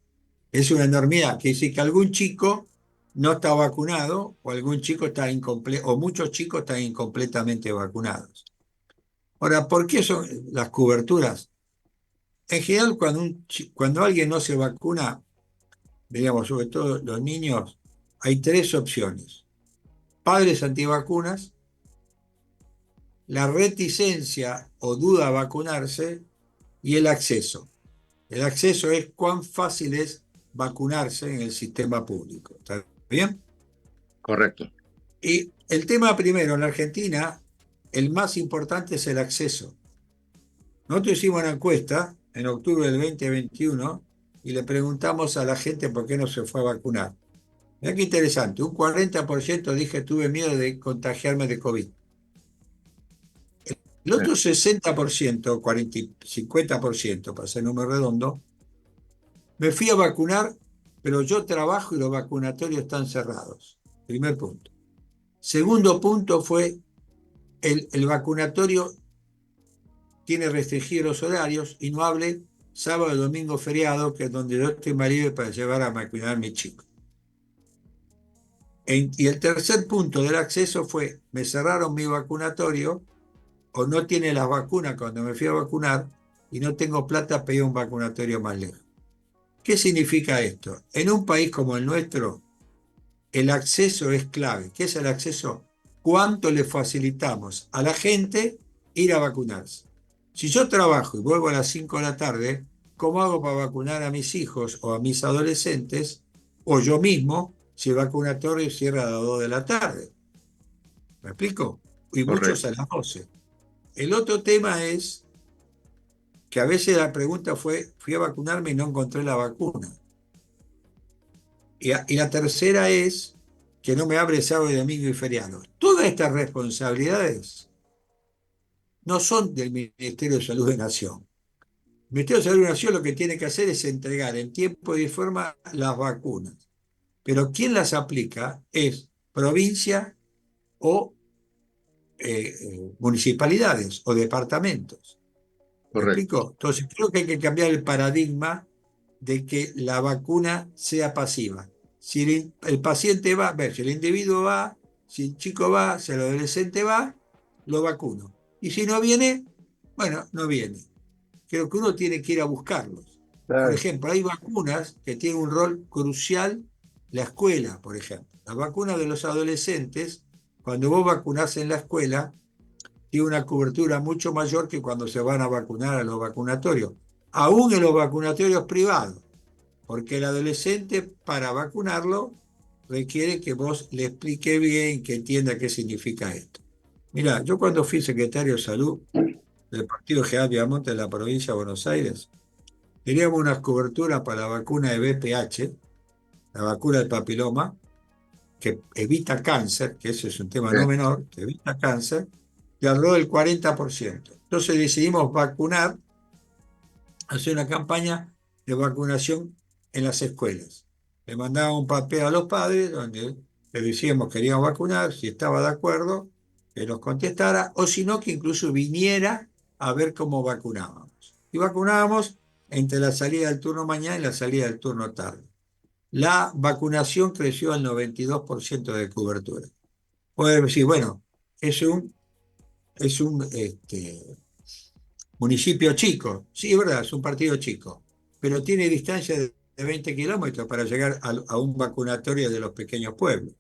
Es una enormidad, que dice que algún chico no está vacunado o algún chico está incompleto, o muchos chicos están incompletamente vacunados. Ahora, ¿por qué son las coberturas? En general, cuando alguien no se vacuna, digamos, sobre todo los niños, hay 3 opciones. Padres antivacunas, la reticencia o duda a vacunarse y el acceso. El acceso es cuán fácil es vacunarse en el sistema público. ¿Está bien? Correcto. Y el tema primero, en la Argentina, el más importante es el acceso. Nosotros hicimos una encuesta en octubre del 2021 y le preguntamos a la gente por qué no se fue a vacunar. Mirá qué interesante, un 40% dije tuve miedo de contagiarme de COVID. El otro 60%, 40, 50%, para ser número redondo, me fui a vacunar, pero yo trabajo y los vacunatorios están cerrados. Primer punto. Segundo punto fue, el vacunatorio tiene restringidos los horarios y no hable sábado, domingo, feriado, que es donde yo estoy más libre para llevar a vacunar a mi chico. Y el tercer punto del acceso fue, me cerraron mi vacunatorio o no tiene las vacunas cuando me fui a vacunar y no tengo plata para ir a un vacunatorio más lejos. ¿Qué significa esto? En un país como el nuestro, el acceso es clave. ¿Qué es el acceso? ¿Cuánto le facilitamos a la gente ir a vacunarse? Si yo trabajo y vuelvo a las 5 de la tarde, ¿cómo hago para vacunar a mis hijos o a mis adolescentes? O yo mismo, si el vacunatorio cierra a las 2 de la tarde. ¿Me explico? Y muchos Correcto. a las 12. El otro tema es que a veces la pregunta fue, fui a vacunarme y no encontré la vacuna. Y la tercera es que no me abre sábado, domingo y feriado. Todas estas responsabilidades no son del Ministerio de Salud de Nación. El Ministerio de Salud de Nación lo que tiene que hacer es entregar en tiempo y forma las vacunas. Pero quien las aplica es provincia o municipalidades o departamentos. ¿Me Correcto. explico? Entonces creo que hay que cambiar el paradigma de que la vacuna sea pasiva. Si el paciente va, a ver, si el individuo va, si el chico va, si el adolescente va, lo vacuno. Y si no viene, bueno, no viene. Creo que uno tiene que ir a buscarlos. Por Claro. ejemplo, hay vacunas que tienen un rol crucial, la escuela, por ejemplo. La vacuna de los adolescentes, cuando vos vacunás en la escuela, tiene una cobertura mucho mayor que cuando se van a vacunar a los vacunatorios, aún en los vacunatorios privados, porque el adolescente para vacunarlo requiere que vos le explique bien, que entienda qué significa esto. Mira, yo cuando fui secretario de Salud del Partido General Piamonte de la provincia de Buenos Aires, teníamos unas coberturas para la vacuna de VPH, la vacuna del papiloma, que evita cáncer, que ese es un tema Sí. no menor, que evita cáncer, de alrededor del 40%. Entonces decidimos vacunar, hacer una campaña de vacunación en las escuelas. Le mandábamos un papel a los padres donde le decíamos que queríamos vacunar, si estaba de acuerdo, que nos contestara, o si no, que incluso viniera a ver cómo vacunábamos. Y vacunábamos entre la salida del turno mañana y la salida del turno tarde. La vacunación creció al 92% de cobertura. Puede decir, bueno, es un municipio chico. Sí, es verdad, es un partido chico, pero tiene distancia de 20 kilómetros para llegar a un vacunatorio de los pequeños pueblos.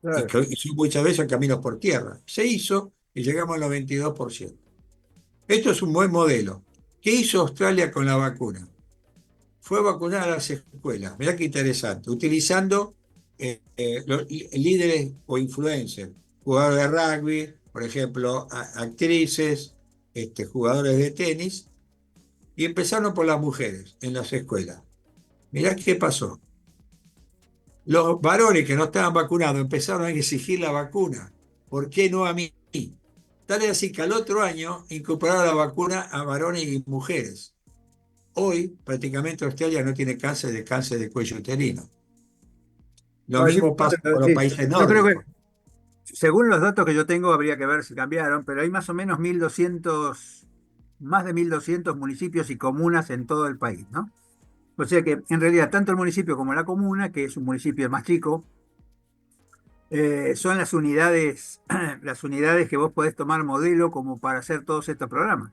Claro. Y son muchas veces caminos por tierra. Se hizo y llegamos al 92%. Esto es un buen modelo. ¿Qué hizo Australia con la vacuna? Fue a vacunar a las escuelas. Mirá qué interesante. Utilizando los líderes o influencers, jugadores de rugby, por ejemplo, actrices, jugadores de tenis, y empezaron por las mujeres en las escuelas. Mirá qué pasó. Los varones que no estaban vacunados empezaron a exigir la vacuna. ¿Por qué no a mí? Tal es así que al otro año incorporaron la vacuna a varones y mujeres. Hoy prácticamente Australia no tiene cáncer de cuello uterino. Lo No, mismo pasa con los sí, países yo creo que nórdicos. según los datos que yo tengo, habría que ver si cambiaron, pero hay más o menos 1.200, más de 1.200 municipios y comunas en todo el país, ¿no? O sea que en realidad tanto el municipio como la comuna, que es un municipio más chico, son las unidades que vos podés tomar modelo como para hacer todos estos programas.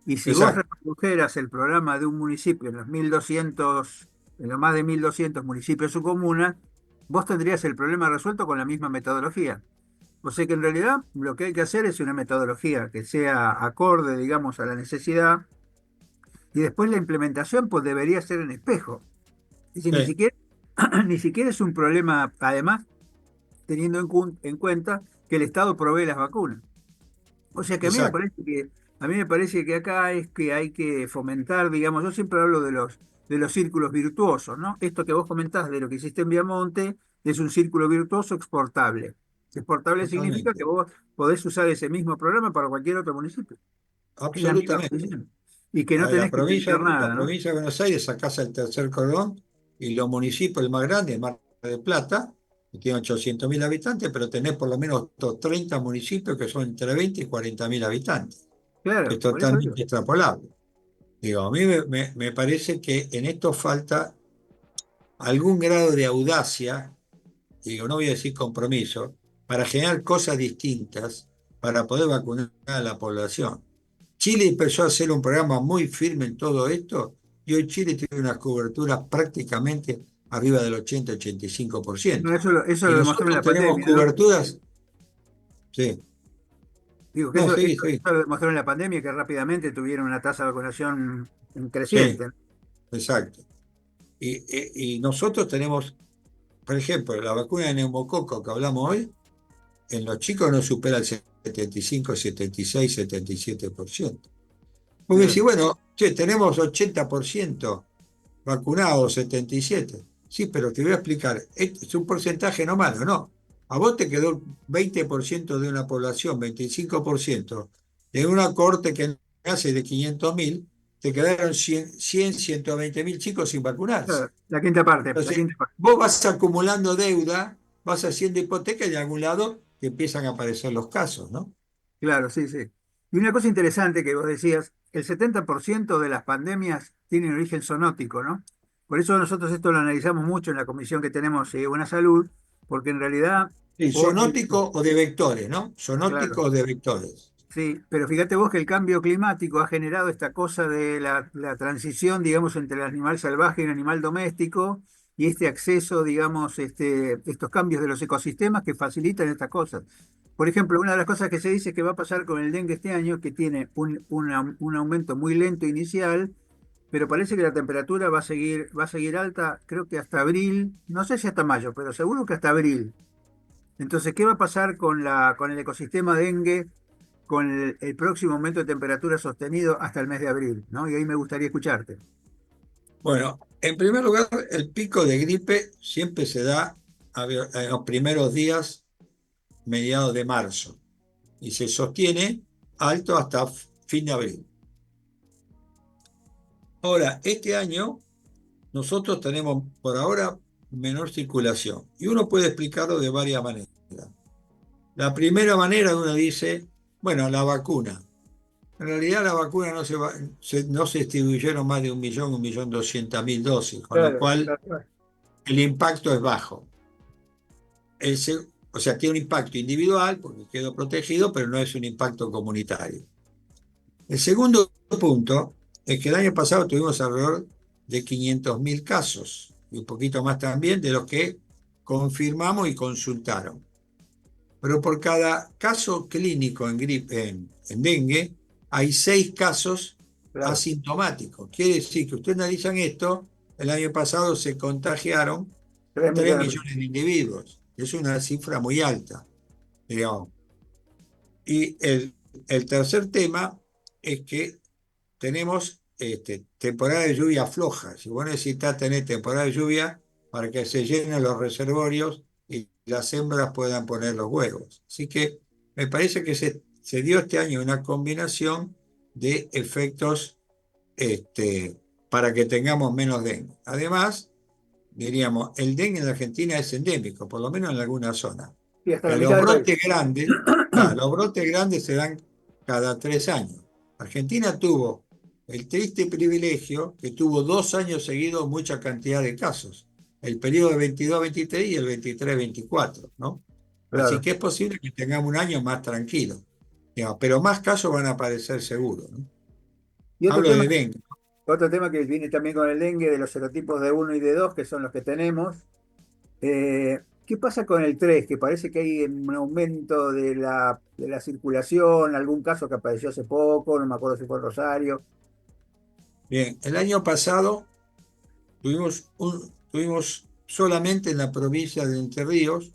Y si vos Exacto, reprodujeras el programa de un municipio en los 1.200, en los más de 1.200 municipios o comunas, vos tendrías el problema resuelto con la misma metodología. O sea que en realidad lo que hay que hacer es una metodología que sea acorde, digamos, a la necesidad, y después la implementación pues debería ser en espejo. Es decir, ni sí, siquiera, ni siquiera es un problema, además, teniendo en cuenta que el Estado provee las vacunas. O sea que exacto. a mí me parece que acá es que hay que fomentar, digamos, yo siempre hablo de los círculos virtuosos, ¿no? Esto que vos comentás de lo que hiciste en Viamonte es un círculo virtuoso exportable. Exportable significa que Totalmente. vos podés usar ese mismo programa para cualquier otro municipio. Es la misma Absolutamente. función. Y que no tenés que inventar La nada, ¿no? provincia de Buenos Aires sacás el tercer cordón y los municipios, el más grande, el Mar del Plata, que tiene 800.000 habitantes, pero tenés por lo menos otros 30 municipios que son entre 20 y 40.000 habitantes, que es Claro, por eso digo. totalmente extrapolable. Digo, a mí me parece que en esto falta algún grado de audacia, digo, no voy a decir compromiso, para generar cosas distintas para poder vacunar a la población. Chile empezó a hacer un programa muy firme en todo esto y y hoy Chile tiene una cobertura prácticamente arriba del 80-85%. No, eso Y lo demostró en nosotros la tenemos pandemia, ¿no? coberturas, sí, Digo que no, eso, sí, eso, sí, eso lo demostró en la pandemia, que rápidamente tuvieron una tasa de vacunación sí, creciente. exacto. Y nosotros tenemos, por ejemplo, la vacuna de neumococo que hablamos hoy, en los chicos no supera el 75, 76, 77%. Porque Claro, si, bueno, che, tenemos 80% vacunados, 77%. Sí, pero te voy a explicar, es un porcentaje no malo, ¿no? A vos te quedó 20% de una población, 25%, en una cohorte que nace de 500.000, te quedaron 120.000 chicos sin vacunarse. claro, la quinta parte, la Entonces, quinta parte. vos vas acumulando deuda, vas haciendo hipoteca y de algún lado te empiezan a aparecer los casos, ¿no? Claro, sí, sí. Y una cosa interesante que vos decías, el 70% de las pandemias tienen origen zoonótico, ¿no? Por eso nosotros esto lo analizamos mucho en la comisión que tenemos de Buena Salud, porque en realidad Sí, hoy, zoonótico o de vectores, ¿no? Zoonótico claro, o de vectores. sí, pero fíjate vos que el cambio climático ha generado esta cosa de la transición, digamos, entre el animal salvaje y el animal doméstico, y este acceso, digamos, estos cambios de los ecosistemas que facilitan estas cosas. Por ejemplo, una de las cosas que se dice que va a pasar con el dengue este año, que tiene un aumento muy lento inicial, pero parece que la temperatura va a seguir alta, creo que hasta abril, no sé si hasta mayo, pero seguro que hasta abril. Entonces, ¿qué va a pasar con el ecosistema dengue, con el próximo aumento de temperatura sostenido hasta el mes de abril? ¿No? Y ahí me gustaría escucharte. Bueno, en primer lugar, el pico de gripe siempre se da en los primeros días, mediados de marzo, y se sostiene alto hasta fin de abril. Ahora, este año nosotros tenemos por ahora menor circulación, y uno puede explicarlo de varias maneras. La primera manera uno dice, bueno, la vacuna. En realidad la vacuna no se distribuyeron más de 1.200.000 dosis, con lo Claro, cual claro, claro. el impacto es bajo. O sea, tiene un impacto individual porque quedó protegido, pero no es un impacto comunitario. El segundo punto es que el año pasado tuvimos alrededor de 500.000 casos, y un poquito más también de los que confirmamos y consultaron. Pero por cada caso clínico en gripe, en dengue, hay 6 casos Claro. asintomáticos. Quiere decir que ustedes analizan esto, el año pasado se contagiaron 3 3 millones. millones de individuos. Es una cifra muy alta, digamos. Y el tercer tema es que tenemos temporada de lluvia floja. Si vos necesitas tener temporada de lluvia para que se llenen los reservorios y las hembras puedan poner los huevos. Así que me parece que se dio este año una combinación de efectos para que tengamos menos dengue. Además, diríamos, el dengue en la Argentina es endémico, por lo menos en alguna zona. Y hasta la Pero mitad los del país. brotes grandes, claro, los brotes grandes se dan cada 3 años. Argentina tuvo el triste privilegio que tuvo 2 años seguidos mucha cantidad de casos. El periodo de 22-23 y el 23-24, ¿no? Así Claro. que es posible que tengamos un año más tranquilo. Digamos, pero más casos van a aparecer seguro, ¿no? Y Hablo de dengue. otro tema que viene también con el dengue, de los serotipos de uno y de 2 que son los que tenemos. ¿Qué pasa con el 3? Que parece que hay un aumento de la circulación, algún caso que apareció hace poco, no me acuerdo si fue en Rosario. Bien, el año pasado tuvimos solamente en la provincia de Entre Ríos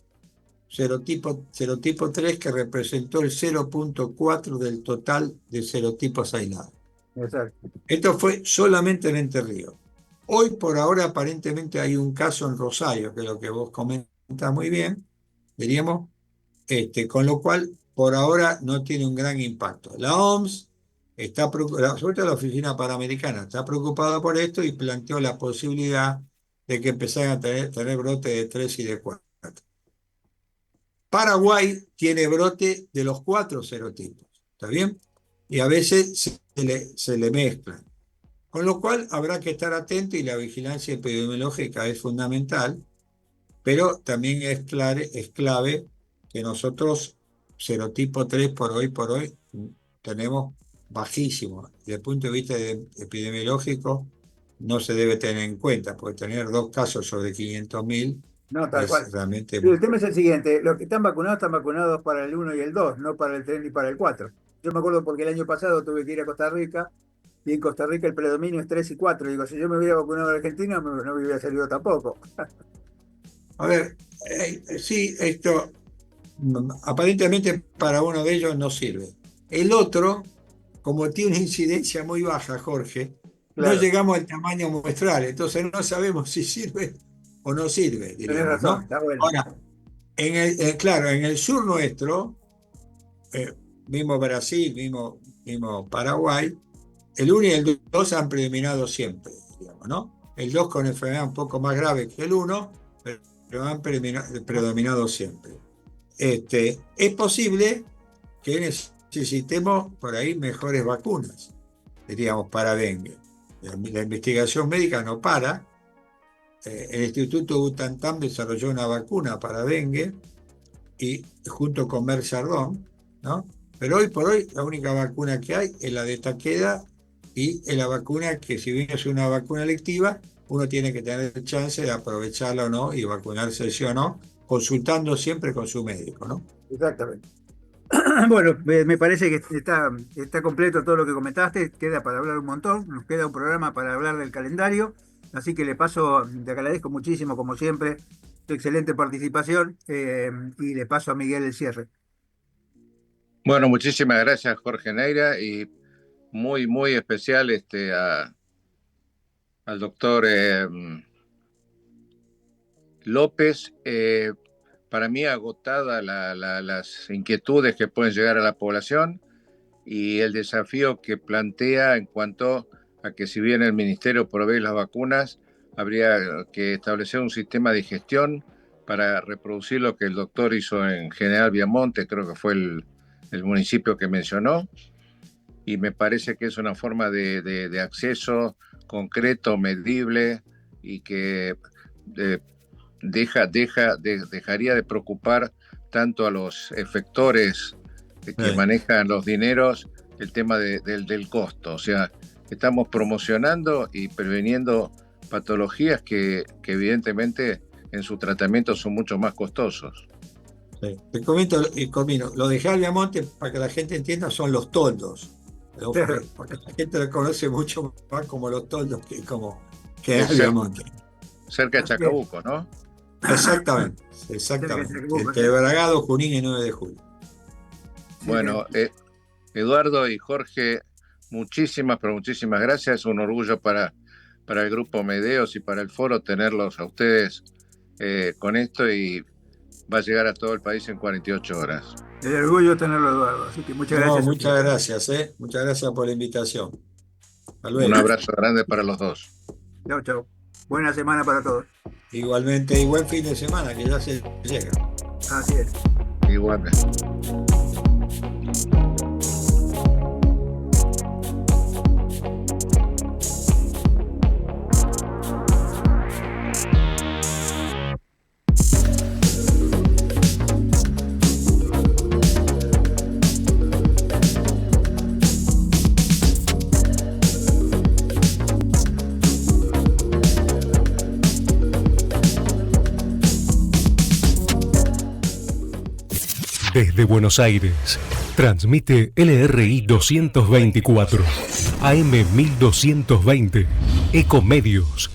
serotipo 3 que representó el 0,4 del total de serotipos aislados. Exacto. Esto fue solamente en Entre Ríos. Hoy por ahora aparentemente hay un caso en Rosario, que es lo que vos comentas muy bien, diríamos, con lo cual por ahora no tiene un gran impacto. La OMS está preocupada, sobre todo la Oficina Panamericana, está preocupada por esto y planteó la posibilidad de que empezaran a tener brotes de 3 y de 4. Paraguay tiene brote de los 4 serotipos, ¿está bien? Y a veces se le mezclan. Con lo cual habrá que estar atento y la vigilancia epidemiológica es fundamental, pero también es clave que nosotros, serotipo 3 por hoy, tenemos bajísimo. Desde el punto de vista epidemiológico, no se debe tener en cuenta, porque tener 2 casos sobre 500.000 No, tal cual. es realmente Sí, el tema es el siguiente, los que están vacunados para el 1 y el 2, no para el 3 ni para el 4. Yo me acuerdo porque el año pasado tuve que ir a Costa Rica, y en Costa Rica el predominio es 3 y 4. Digo, si yo me hubiera vacunado en Argentina, no me hubiera salido tampoco. A ver, sí, esto aparentemente para uno de ellos no sirve. El otro, como tiene una incidencia muy baja, Jorge, no Claro, llegamos al tamaño muestral, entonces no sabemos si sirve o no sirve, tenés diríamos, razón, ¿no? está bueno. Ahora, claro, en el sur nuestro, eh, mismo Brasil, mismo Paraguay, el 1 y el 2 han predominado siempre, digamos, ¿no? El 2 con enfermedad un poco más grave que el 1, pero han predominado siempre. Es posible que necesitemos por ahí mejores vacunas, diríamos, para dengue. La investigación médica no para. El Instituto Butantan desarrolló una vacuna para dengue y junto con Merck Sardón, ¿no? Pero hoy por hoy la única vacuna que hay es la de Takeda y es la vacuna que, si bien es una vacuna electiva, uno tiene que tener chance de aprovecharla o no y vacunarse sí o no, consultando siempre con su médico, ¿no? Exactamente. Bueno, me parece que está completo todo lo que comentaste, queda para hablar un montón, nos queda un programa para hablar del calendario, así que te agradezco muchísimo, como siempre, tu excelente participación, y le paso a Miguel el cierre. Bueno, muchísimas gracias, Jorge Neira, y muy, muy especial al doctor López. Para mí, agotada las inquietudes que pueden llegar a la población y el desafío que plantea en cuanto a que, si bien el Ministerio provee las vacunas, habría que establecer un sistema de gestión para reproducir lo que el doctor hizo en General Viamonte, creo que fue el municipio que mencionó, y me parece que es una forma de acceso concreto, medible, y que dejaría de preocupar tanto a los efectores que manejan los dineros el tema del costo. O sea, estamos promocionando y preveniendo patologías que evidentemente en su tratamiento son mucho más costosos. Sí. Te comento, Comino, lo de Viamonte, para que la gente entienda, son los toldos. Porque la gente lo conoce mucho más como los toldos que Viamonte. Cerca de Chacabuco, ¿no? Exactamente. Entre Bragado, Junín y 9 de julio. Bueno, Eduardo y Jorge, muchísimas, pero muchísimas gracias. Es un orgullo para el Grupo Medeos y para el foro tenerlos a ustedes con esto, y va a llegar a todo el país en 48 horas. El orgullo de tenerlo, Eduardo. Así que muchas gracias. Muchas gracias. Muchas gracias por la invitación. Hasta luego. Un abrazo grande para los dos. Chau, chau. Buena semana para todos. Igualmente, y buen fin de semana, que ya se llega. Así es. Igualmente. Desde Buenos Aires, transmite LRI 224, AM 1220, Ecomedios.